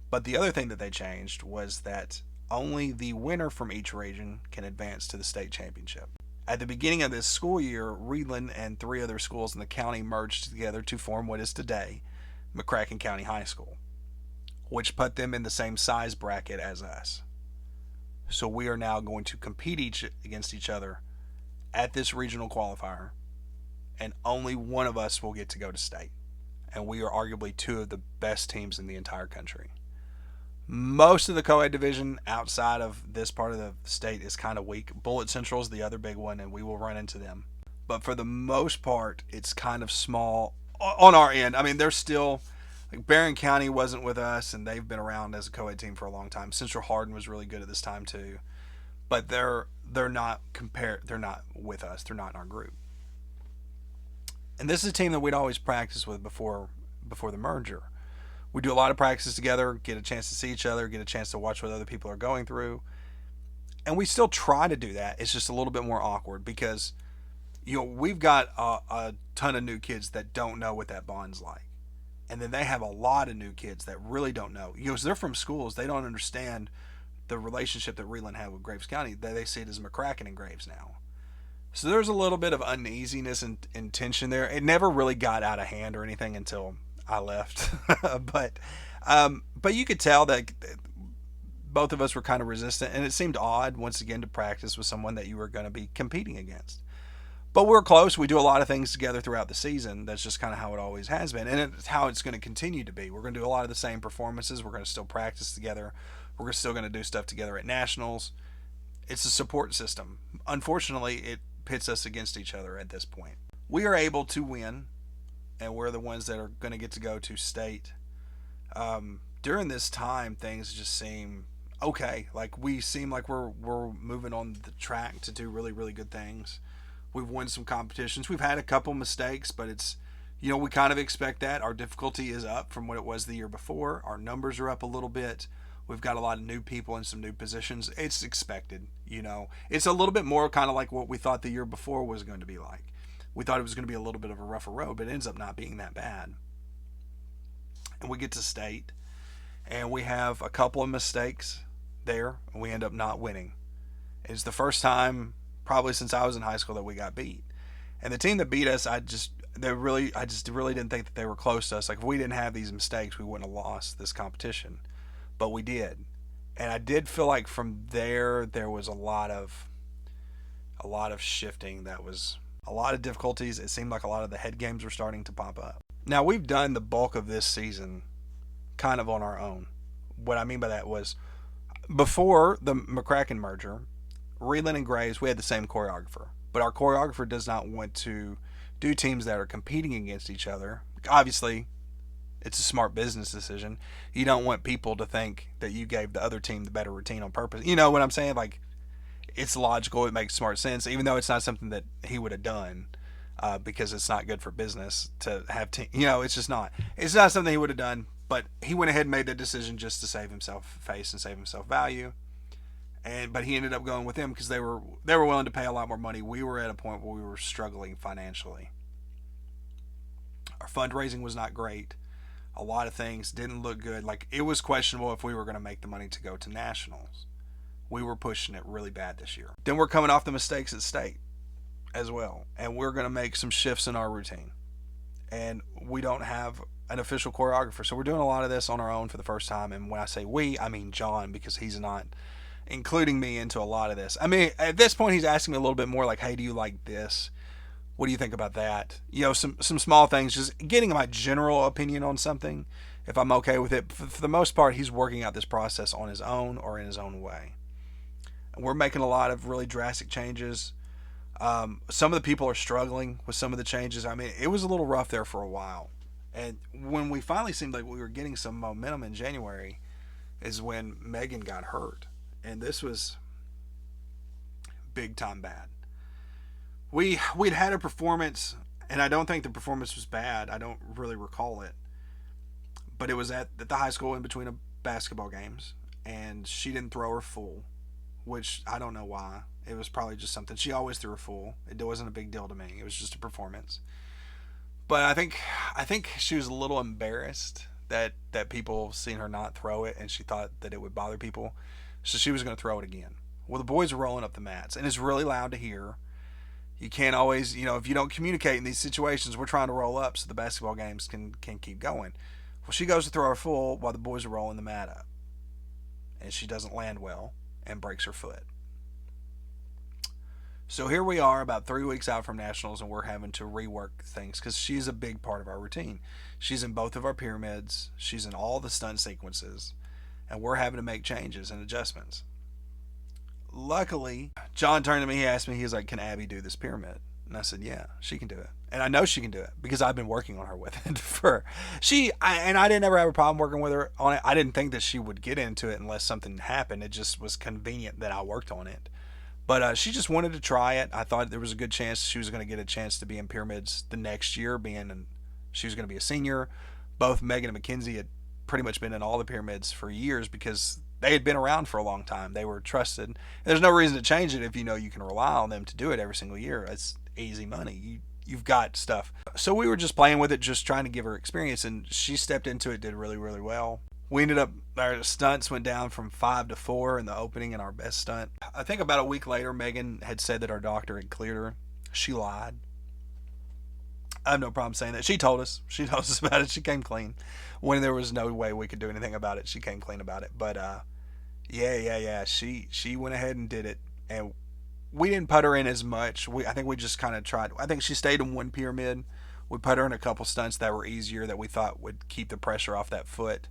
But the other thing that they changed was that only the winner from each region can advance to the state championship. At the beginning of this school year, Reedland and 3 other schools in the county merged together to form what is today McCracken County High School, which put them in the same size bracket as us. So we are now going to compete against each other at this regional qualifier, and only one of us will get to go to state. And we are arguably 2 of the best teams in the entire country. Most of the co-ed division outside of this part of the state is kind of weak. Bullitt Central is the other big one, and we will run into them. But for the most part, it's kind of small on our end. I mean, they're still, like Barron County wasn't with us, and they've been around as a co-ed team for a long time. Central Hardin was really good at this time too. But they're not with us. They're not in our group. And this is a team that we'd always practice with before the merger. We do a lot of practices together, get a chance to see each other, get a chance to watch what other people are going through. And we still try to do that. It's just a little bit more awkward because, we've got a ton of new kids that don't know what that bond's like. And then they have a lot of new kids that really don't know. So they're from schools. They don't understand the relationship that Reedland had with Graves County. They see it as McCracken and Graves now. So there's a little bit of uneasiness and tension there. It never really got out of hand or anything until I left. But you could tell that both of us were kind of resistant, and it seemed odd once again to practice with someone that you were going to be competing against. But we're close. We do a lot of things together throughout the season. That's just kind of how it always has been, and it's how it's going to continue to be. We're going to do a lot of the same performances. We're going to still practice together. We're still going to do stuff together at nationals. It's a support system. Unfortunately, it pits us against each other at this point. We are able to win, and we're the ones that are going to get to go to state. During this time, things just seem okay. Like we seem like we're moving on the track to do really, really good things. We've won some competitions. We've had a couple mistakes, but it's, we kind of expect that. Our difficulty is up from what it was the year before. Our numbers are up a little bit. We've got a lot of new people in some new positions. It's expected, It's a little bit more kind of like what we thought the year before was going to be like. We thought it was going to be a little bit of a rougher road, but it ends up not being that bad. And we get to state, and we have a couple of mistakes there, and we end up not winning. It's the first time probably since I was in high school that we got beat. And the team that beat us, I just really didn't think that they were close to us. Like if we didn't have these mistakes, we wouldn't have lost this competition, but we did. And I did feel like from there was a lot of shifting. That was a lot of difficulties. It seemed like a lot of the head games were starting to pop up. Now we've done the bulk of this season kind of on our own. What I mean by that was before the McCracken merger, Reland and Graves, we had the same choreographer, but our choreographer does not want to do teams that are competing against each other. Obviously, it's a smart business decision. You don't want people to think that you gave the other team the better routine on purpose. You know what I'm saying? Like, it's logical. It makes smart sense, even though it's not something that he would have done because it's not good for business to have team. It's just not. It's not something he would have done, but he went ahead and made that decision just to save himself face and save himself value. But he ended up going with them because they were willing to pay a lot more money. We were at a point where we were struggling financially. Our fundraising was not great. A lot of things didn't look good. Like it was questionable if we were going to make the money to go to nationals. We were pushing it really bad this year. Then we're coming off the mistakes at state as well, and we're going to make some shifts in our routine. And we don't have an official choreographer, so we're doing a lot of this on our own for the first time. And when I say we, I mean John, because he's not including me into a lot of this. I mean, at this point, he's asking me a little bit more like, hey, do you like this? What do you think about that? Some small things, just getting my general opinion on something, if I'm okay with it. For the most part, he's working out this process on his own or in his own way. And we're making a lot of really drastic changes. Some of the people are struggling with some of the changes. I mean, it was a little rough there for a while. And when we finally seemed like we were getting some momentum in January is when Megan got hurt. And this was big time bad. We'd had a performance, and I don't think the performance was bad. I don't really recall it. But it was at the high school in between basketball games, and she didn't throw her full, which I don't know why. It was probably just something. She always threw her full. It wasn't a big deal to me. It was just a performance. But I think she was a little embarrassed that people seen her not throw it, and she thought that it would bother people. So she was going to throw it again. Well, the boys were rolling up the mats, and it's really loud to hear. You can't always, if you don't communicate in these situations, we're trying to roll up so the basketball games can keep going. Well, she goes to throw her full while the boys are rolling the mat up. And she doesn't land well and breaks her foot. So here we are about 3 weeks out from nationals, and we're having to rework things because she's a big part of our routine. She's in both of our pyramids. She's in all the stunt sequences. And we're having to make changes and adjustments. Luckily, John turned to me, he asked me, he was like, can Abby do this pyramid? And I said, yeah, she can do it. And I know she can do it because I've been working on her with it. I didn't ever have a problem working with her on it. I didn't think that she would get into it unless something happened. It just was convenient that I worked on it. But she just wanted to try it. I thought there was a good chance she was going to get a chance to be in pyramids the next year, she was going to be a senior. Both Megan and Mackenzie had pretty much been in all the pyramids for years because they had been around for a long time. They were trusted. There's no reason to change it if you know you can rely on them to do it every single year. It's easy money. You've got stuff. So we were just playing with it, just trying to give her experience, and she stepped into it, did really, really well. We ended up, our stunts went down from 5 to 4 in the opening in our best stunt. I think about a week later, Megan had said that our doctor had cleared her. She lied. I have no problem saying that. She told us about it. She came clean. When there was no way we could do anything about it, she came clean about it. But yeah. She went ahead and did it, and we didn't put her in as much. I think we just kind of tried. I think she stayed in one pyramid. We put her in a couple stunts that were easier, that we thought would keep the pressure off that foot,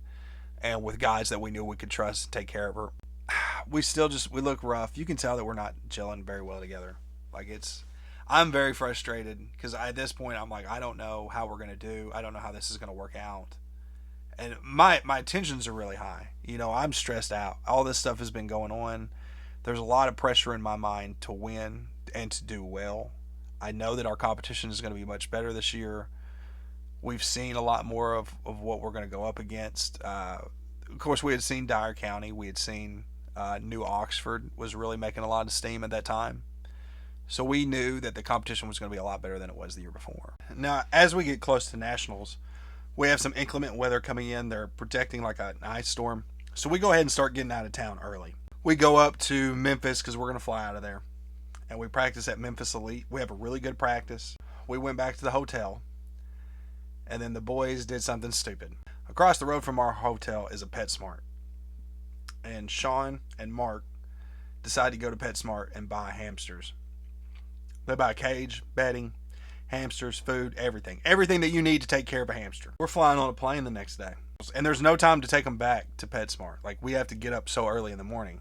and with guys that we knew we could trust and take care of her. We look rough. You can tell that we're not gelling very well together. I'm very frustrated because at this point I'm like, I don't know how we're gonna do. I don't know how this is gonna work out, and my tensions are really high. I'm stressed out. All this stuff has been going on. There's a lot of pressure in my mind to win and to do well. I know that our competition is going to be much better this year. We've seen a lot more of what we're going to go up against. Of course, we had seen Dyer County. We had seen New Oxford was really making a lot of steam at that time. So we knew that the competition was going to be a lot better than it was the year before. Now, as we get close to nationals, we have some inclement weather coming in. They're projecting like an ice storm. So we go ahead and start getting out of town early. We go up to Memphis because we're going to fly out of there. And we practice at Memphis Elite. We have a really good practice. We went back to the hotel. And then the boys did something stupid. Across the road from our hotel is a PetSmart. And Sean and Mark decide to go to PetSmart and buy hamsters. They buy a cage, bedding, hamsters, food, everything. Everything that you need to take care of a hamster. We're flying on a plane the next day. And there's no time to take them back to PetSmart. Like, we have to get up so early in the morning.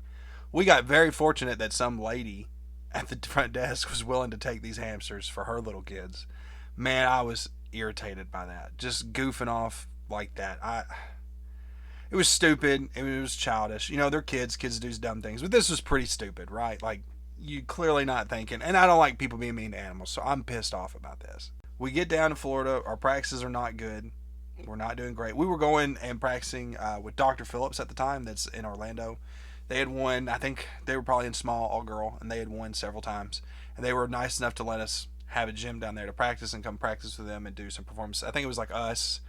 We got very fortunate that some lady at the front desk was willing to take these hamsters for her little kids. Man, I was irritated by that. Just goofing off like that. It was stupid. It was childish. You know, they're kids. Kids do dumb things. But this was pretty stupid, right? Like, you clearly not thinking. And I don't like people being mean to animals, so I'm pissed off about this. We get down to Florida. Our practices are not good. We're not doing great. We were going and practicing with Dr. Phillips at the time. That's in Orlando. They had won. I think they were probably in small all-girl, and they had won several times. And they were nice enough to let us have a gym down there to practice and come practice with them and do some performances. I think it was like us.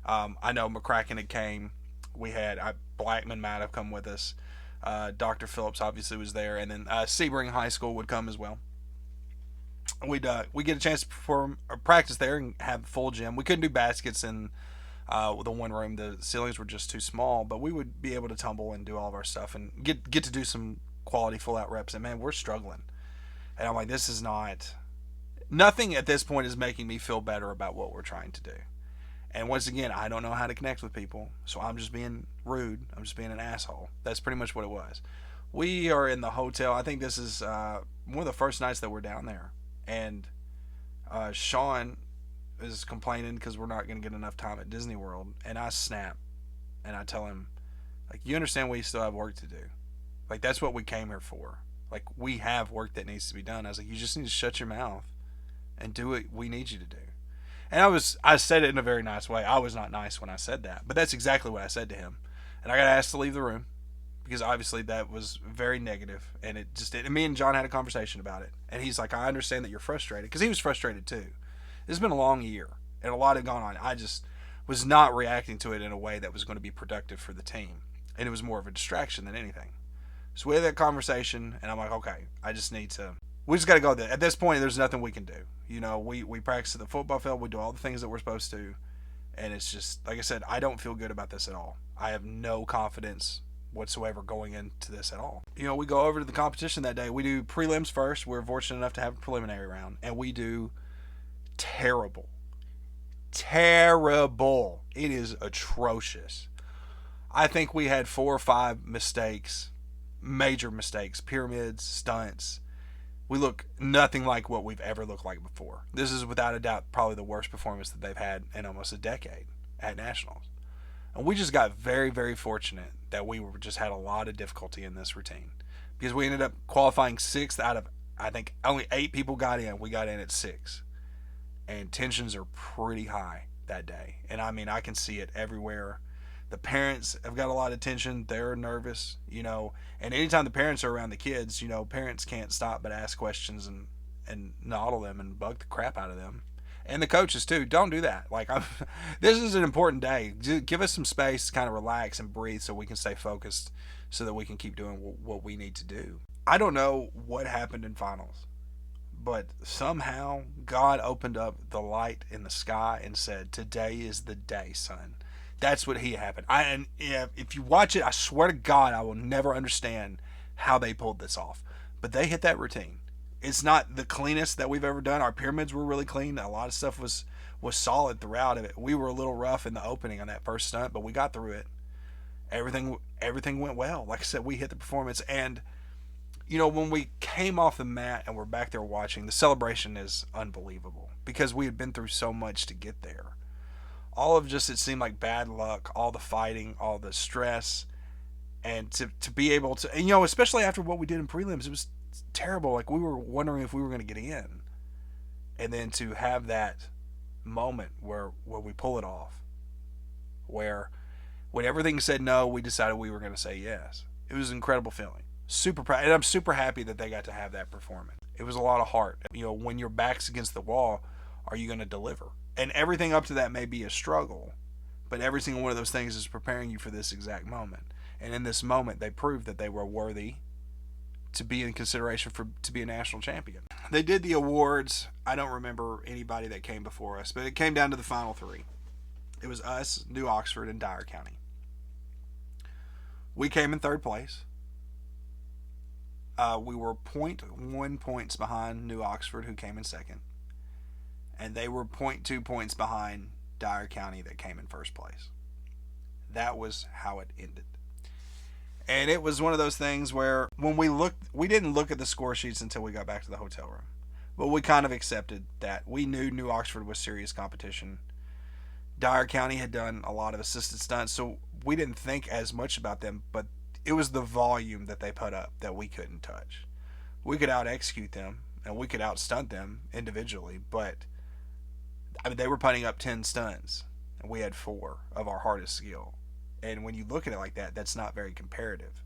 I know McCracken had came. We had Blackman might have come with us. Dr. Phillips obviously was there, and then Sebring High School would come as well. We get a chance to perform or practice there and have a full gym. We couldn't do baskets in the one room. The ceilings were just too small, but we would be able to tumble and do all of our stuff and get to do some quality full out reps. And man, we're struggling. And I'm like, this is nothing at this point is making me feel better about what we're trying to do. And once again, I don't know how to connect with people, so I'm just being rude. I'm just being an asshole. That's pretty much what it was. We are in the hotel. I think this is one of the first nights that we're down there. And Sean is complaining because we're not going to get enough time at Disney World. And I snap. And I tell him, like, you understand we still have work to do. Like, that's what we came here for. Like, we have work that needs to be done. I was like, you just need to shut your mouth and do what we need you to do. And I said it in a very nice way. I was not nice when I said that, but that's exactly what I said to him. And I got asked to leave the room because obviously that was very negative, and it just did. And me and John had a conversation about it, and he's like, I understand that you're frustrated, because he was frustrated too. It's been a long year, and a lot had gone on. I just was not reacting to it in a way that was going to be productive for the team, and it was more of a distraction than anything. So we had that conversation, and I'm like, okay, we just got to go there. At this point, there's nothing we can do. You know, we practice at the football field. We do all the things that we're supposed to. And it's just, like I said, I don't feel good about this at all. I have no confidence whatsoever going into this at all. You know, we go over to the competition that day. We do prelims first. We're fortunate enough to have a preliminary round. And we do terrible. Terrible. It is atrocious. I think we had 4 or 5 mistakes, major mistakes, pyramids, stunts. We look nothing like what we've ever looked like before. This is without a doubt probably the worst performance that they've had in almost a decade at Nationals. And we just got very, very fortunate that we just had a lot of difficulty in this routine. Because we ended up qualifying 6th out of, I think, only 8 people got in. We got in at 6. And tensions are pretty high that day. And I mean, I can see it everywhere. The parents have got a lot of tension. They're nervous, you know. And anytime the parents are around the kids, you know, parents can't stop but ask questions and nodle them and bug the crap out of them. And the coaches, too. Don't do that. Like, this is an important day. Just give us some space to kind of relax and breathe so we can stay focused so that we can keep doing what we need to do. I don't know what happened in finals, but somehow God opened up the light in the sky and said, today is the day, son. That's what happened. And if you watch it, I swear to God, I will never understand how they pulled this off. But they hit that routine. It's not the cleanest that we've ever done. Our pyramids were really clean. A lot of stuff was solid throughout of it. We were a little rough in the opening on that first stunt, but we got through it. Everything went well. Like I said, we hit the performance. And, you know, when we came off the mat and we're back there watching, the celebration is unbelievable because we had been through so much to get there. All of just, it seemed like bad luck, all the fighting, all the stress, and to be able to, and, you know, especially after what we did in prelims, it was terrible. Like, we were wondering if we were going to get in. And then to have that moment where we pull it off, where When everything said no, we decided we were going to say yes. It was an incredible feeling. Super proud, and I'm super happy that they got to have that performance. It was a lot of heart. When your back's against the wall, are you going to deliver? And everything up to that may be a struggle, but every single one of those things is preparing you for this exact moment. And in this moment, they proved that they were worthy to be in consideration to be a national champion. They did the awards. I don't remember anybody that came before us, but it came down to the final three. It was us, New Oxford, and Dyer County. We came in third place. We were 0.1 points behind New Oxford, who came in second. And they were 0.2 points behind Dyer County, that came in first place. That was how it ended. And it was one of those things where when we didn't look at the score sheets until we got back to the hotel room. But we kind of accepted that. We knew New Oxford was serious competition. Dyer County had done a lot of assisted stunts, so we didn't think as much about them, but it was the volume that they put up that we couldn't touch. We could out-execute them, and we could out-stunt them individually, but they were putting up 10 stunts, and we had 4 of our hardest skill. And when you look at it like that, that's not very comparative.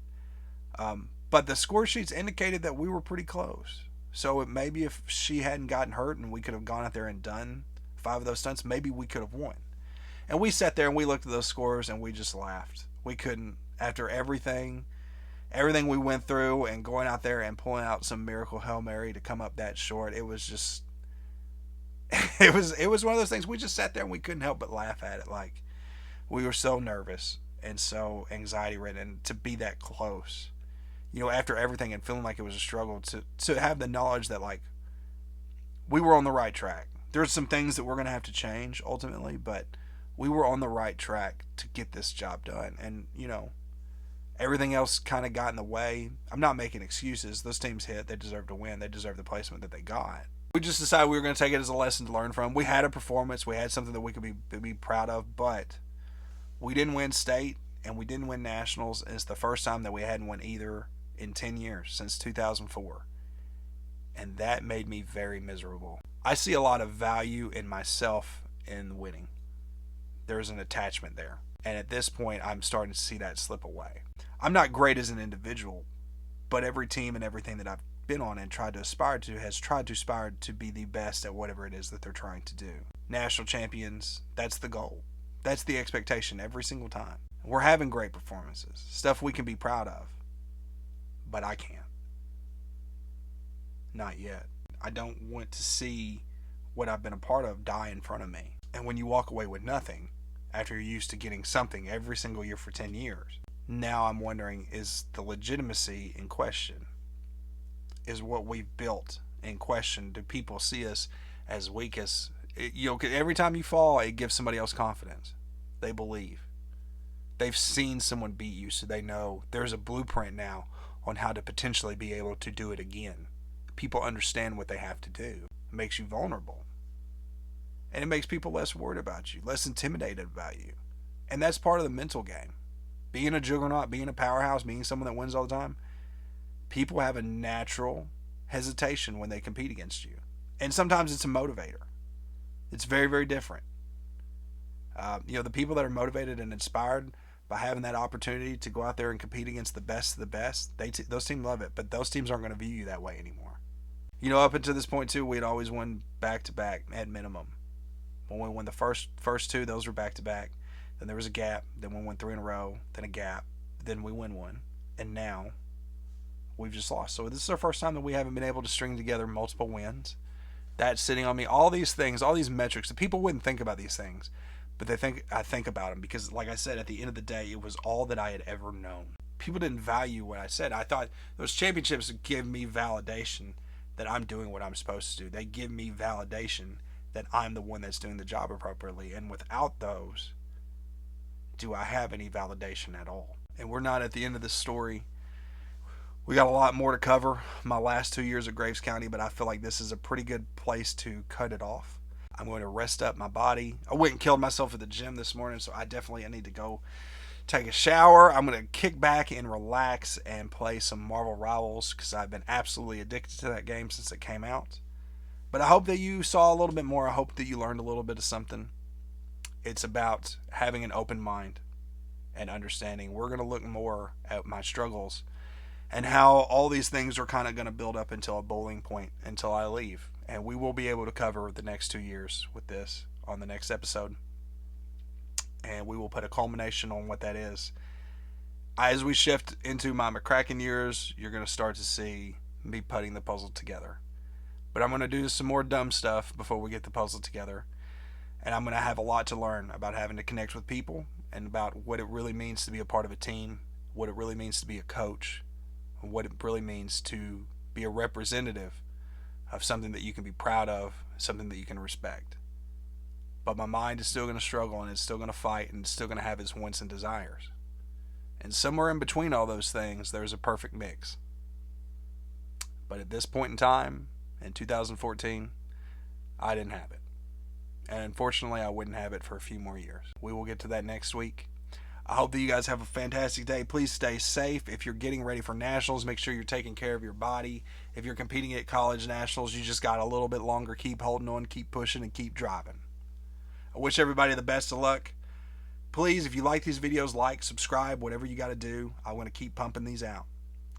But the score sheets indicated that we were pretty close. So maybe if she hadn't gotten hurt and we could have gone out there and done 5 of those stunts, maybe we could have won. And we sat there and we looked at those scores and we just laughed. We couldn't, after everything we went through and going out there and pulling out some miracle Hail Mary to come up that short, it was just, it was one of those things. We just sat there and we couldn't help but laugh at it. Like, we were so nervous and so anxiety ridden to be that close. After everything and feeling like it was a struggle, to have the knowledge that, like, we were on the right track. There's some things that we're going to have to change ultimately, but we were on the right track to get this job done. And, everything else kind of got in the way. I'm not making excuses. Those teams hit. They deserve to win. They deserve the placement that they got. We just decided we were going to take it as a lesson to learn from. We had a performance. We had something that we could be proud of, but we didn't win state and we didn't win nationals. And it's the first time that we hadn't won either in 10 years, since 2004. And that made me very miserable. I see a lot of value in myself in winning. There's an attachment there. And at this point, I'm starting to see that slip away. I'm not great as an individual, but every team and everything that I've been on and tried to aspire to has tried to aspire to be the best at whatever it is that they're trying to do. National champions, that's the goal. That's the expectation every single time. We're having great performances, stuff we can be proud of, but I can't. Not yet. I don't want to see what I've been a part of die in front of me. And when you walk away with nothing, after you're used to getting something every single year for 10 years, now I'm wondering, is the legitimacy in question? Is what we've built in question? Do people see us as weak as, every time you fall, it gives somebody else confidence. They believe. They've seen someone beat you, so they know there's a blueprint now on how to potentially be able to do it again. People understand what they have to do. It makes you vulnerable. And it makes people less worried about you, less intimidated about you. And that's part of the mental game. Being a juggernaut, being a powerhouse, being someone that wins all the time, people have a natural hesitation when they compete against you. And sometimes it's a motivator. It's very, very different. The people that are motivated and inspired by having that opportunity to go out there and compete against the best of the best, those teams love it, but those teams aren't going to view you that way anymore. Up until this point too, we'd always won back-to-back at minimum. When we won the first 2, those were back-to-back. Then there was a gap. Then we won 3 in a row. Then a gap. Then we win 1. And now we've just lost. So this is our first time that we haven't been able to string together multiple wins. That's sitting on me. All these things, all these metrics, the people wouldn't think about these things, but I think about them because, like I said, at the end of the day, it was all that I had ever known. People didn't value what I said. I thought those championships would give me validation that I'm doing what I'm supposed to do. They give me validation that I'm the one that's doing the job appropriately. And without those, do I have any validation at all? And we're not at the end of this story. We got a lot more to cover. My last 2 years at Graves County, but I feel like this is a pretty good place to cut it off. I'm going to rest up my body. I went and killed myself at the gym this morning, so I need to go take a shower. I'm going to kick back and relax and play some Marvel Rivals because I've been absolutely addicted to that game since it came out. But I hope that you saw a little bit more. I hope that you learned a little bit of something. It's about having an open mind and understanding. We're going to look more at my struggles and how all these things are kind of going to build up until a bowling point until I leave. And we will be able to cover the next 2 years with this on the next episode. And we will put a culmination on what that is. As we shift into my McCracken years, you're going to start to see me putting the puzzle together. But I'm going to do some more dumb stuff before we get the puzzle together. And I'm going to have a lot to learn about having to connect with people and about what it really means to be a part of a team, what it really means to be a coach, and what it really means to be a representative of something that you can be proud of, something that you can respect. But my mind is still going to struggle, and it's still going to fight, and it's still going to have its wants and desires. And somewhere in between all those things, there's a perfect mix. But at this point in time, in 2014, I didn't have it. And unfortunately, I wouldn't have it for a few more years. We will get to that next week. I hope that you guys have a fantastic day. Please stay safe. If you're getting ready for nationals, make sure you're taking care of your body. If you're competing at college nationals, you just got a little bit longer. Keep holding on, keep pushing, and keep driving. I wish everybody the best of luck. Please, if you like these videos, like, subscribe, whatever you got to do. I want to keep pumping these out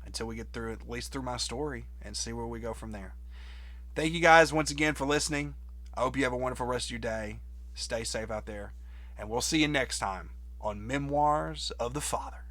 until we get through, at least through my story, and see where we go from there. Thank you guys once again for listening. I hope you have a wonderful rest of your day. Stay safe out there. And we'll see you next time on Memoirs of the Father.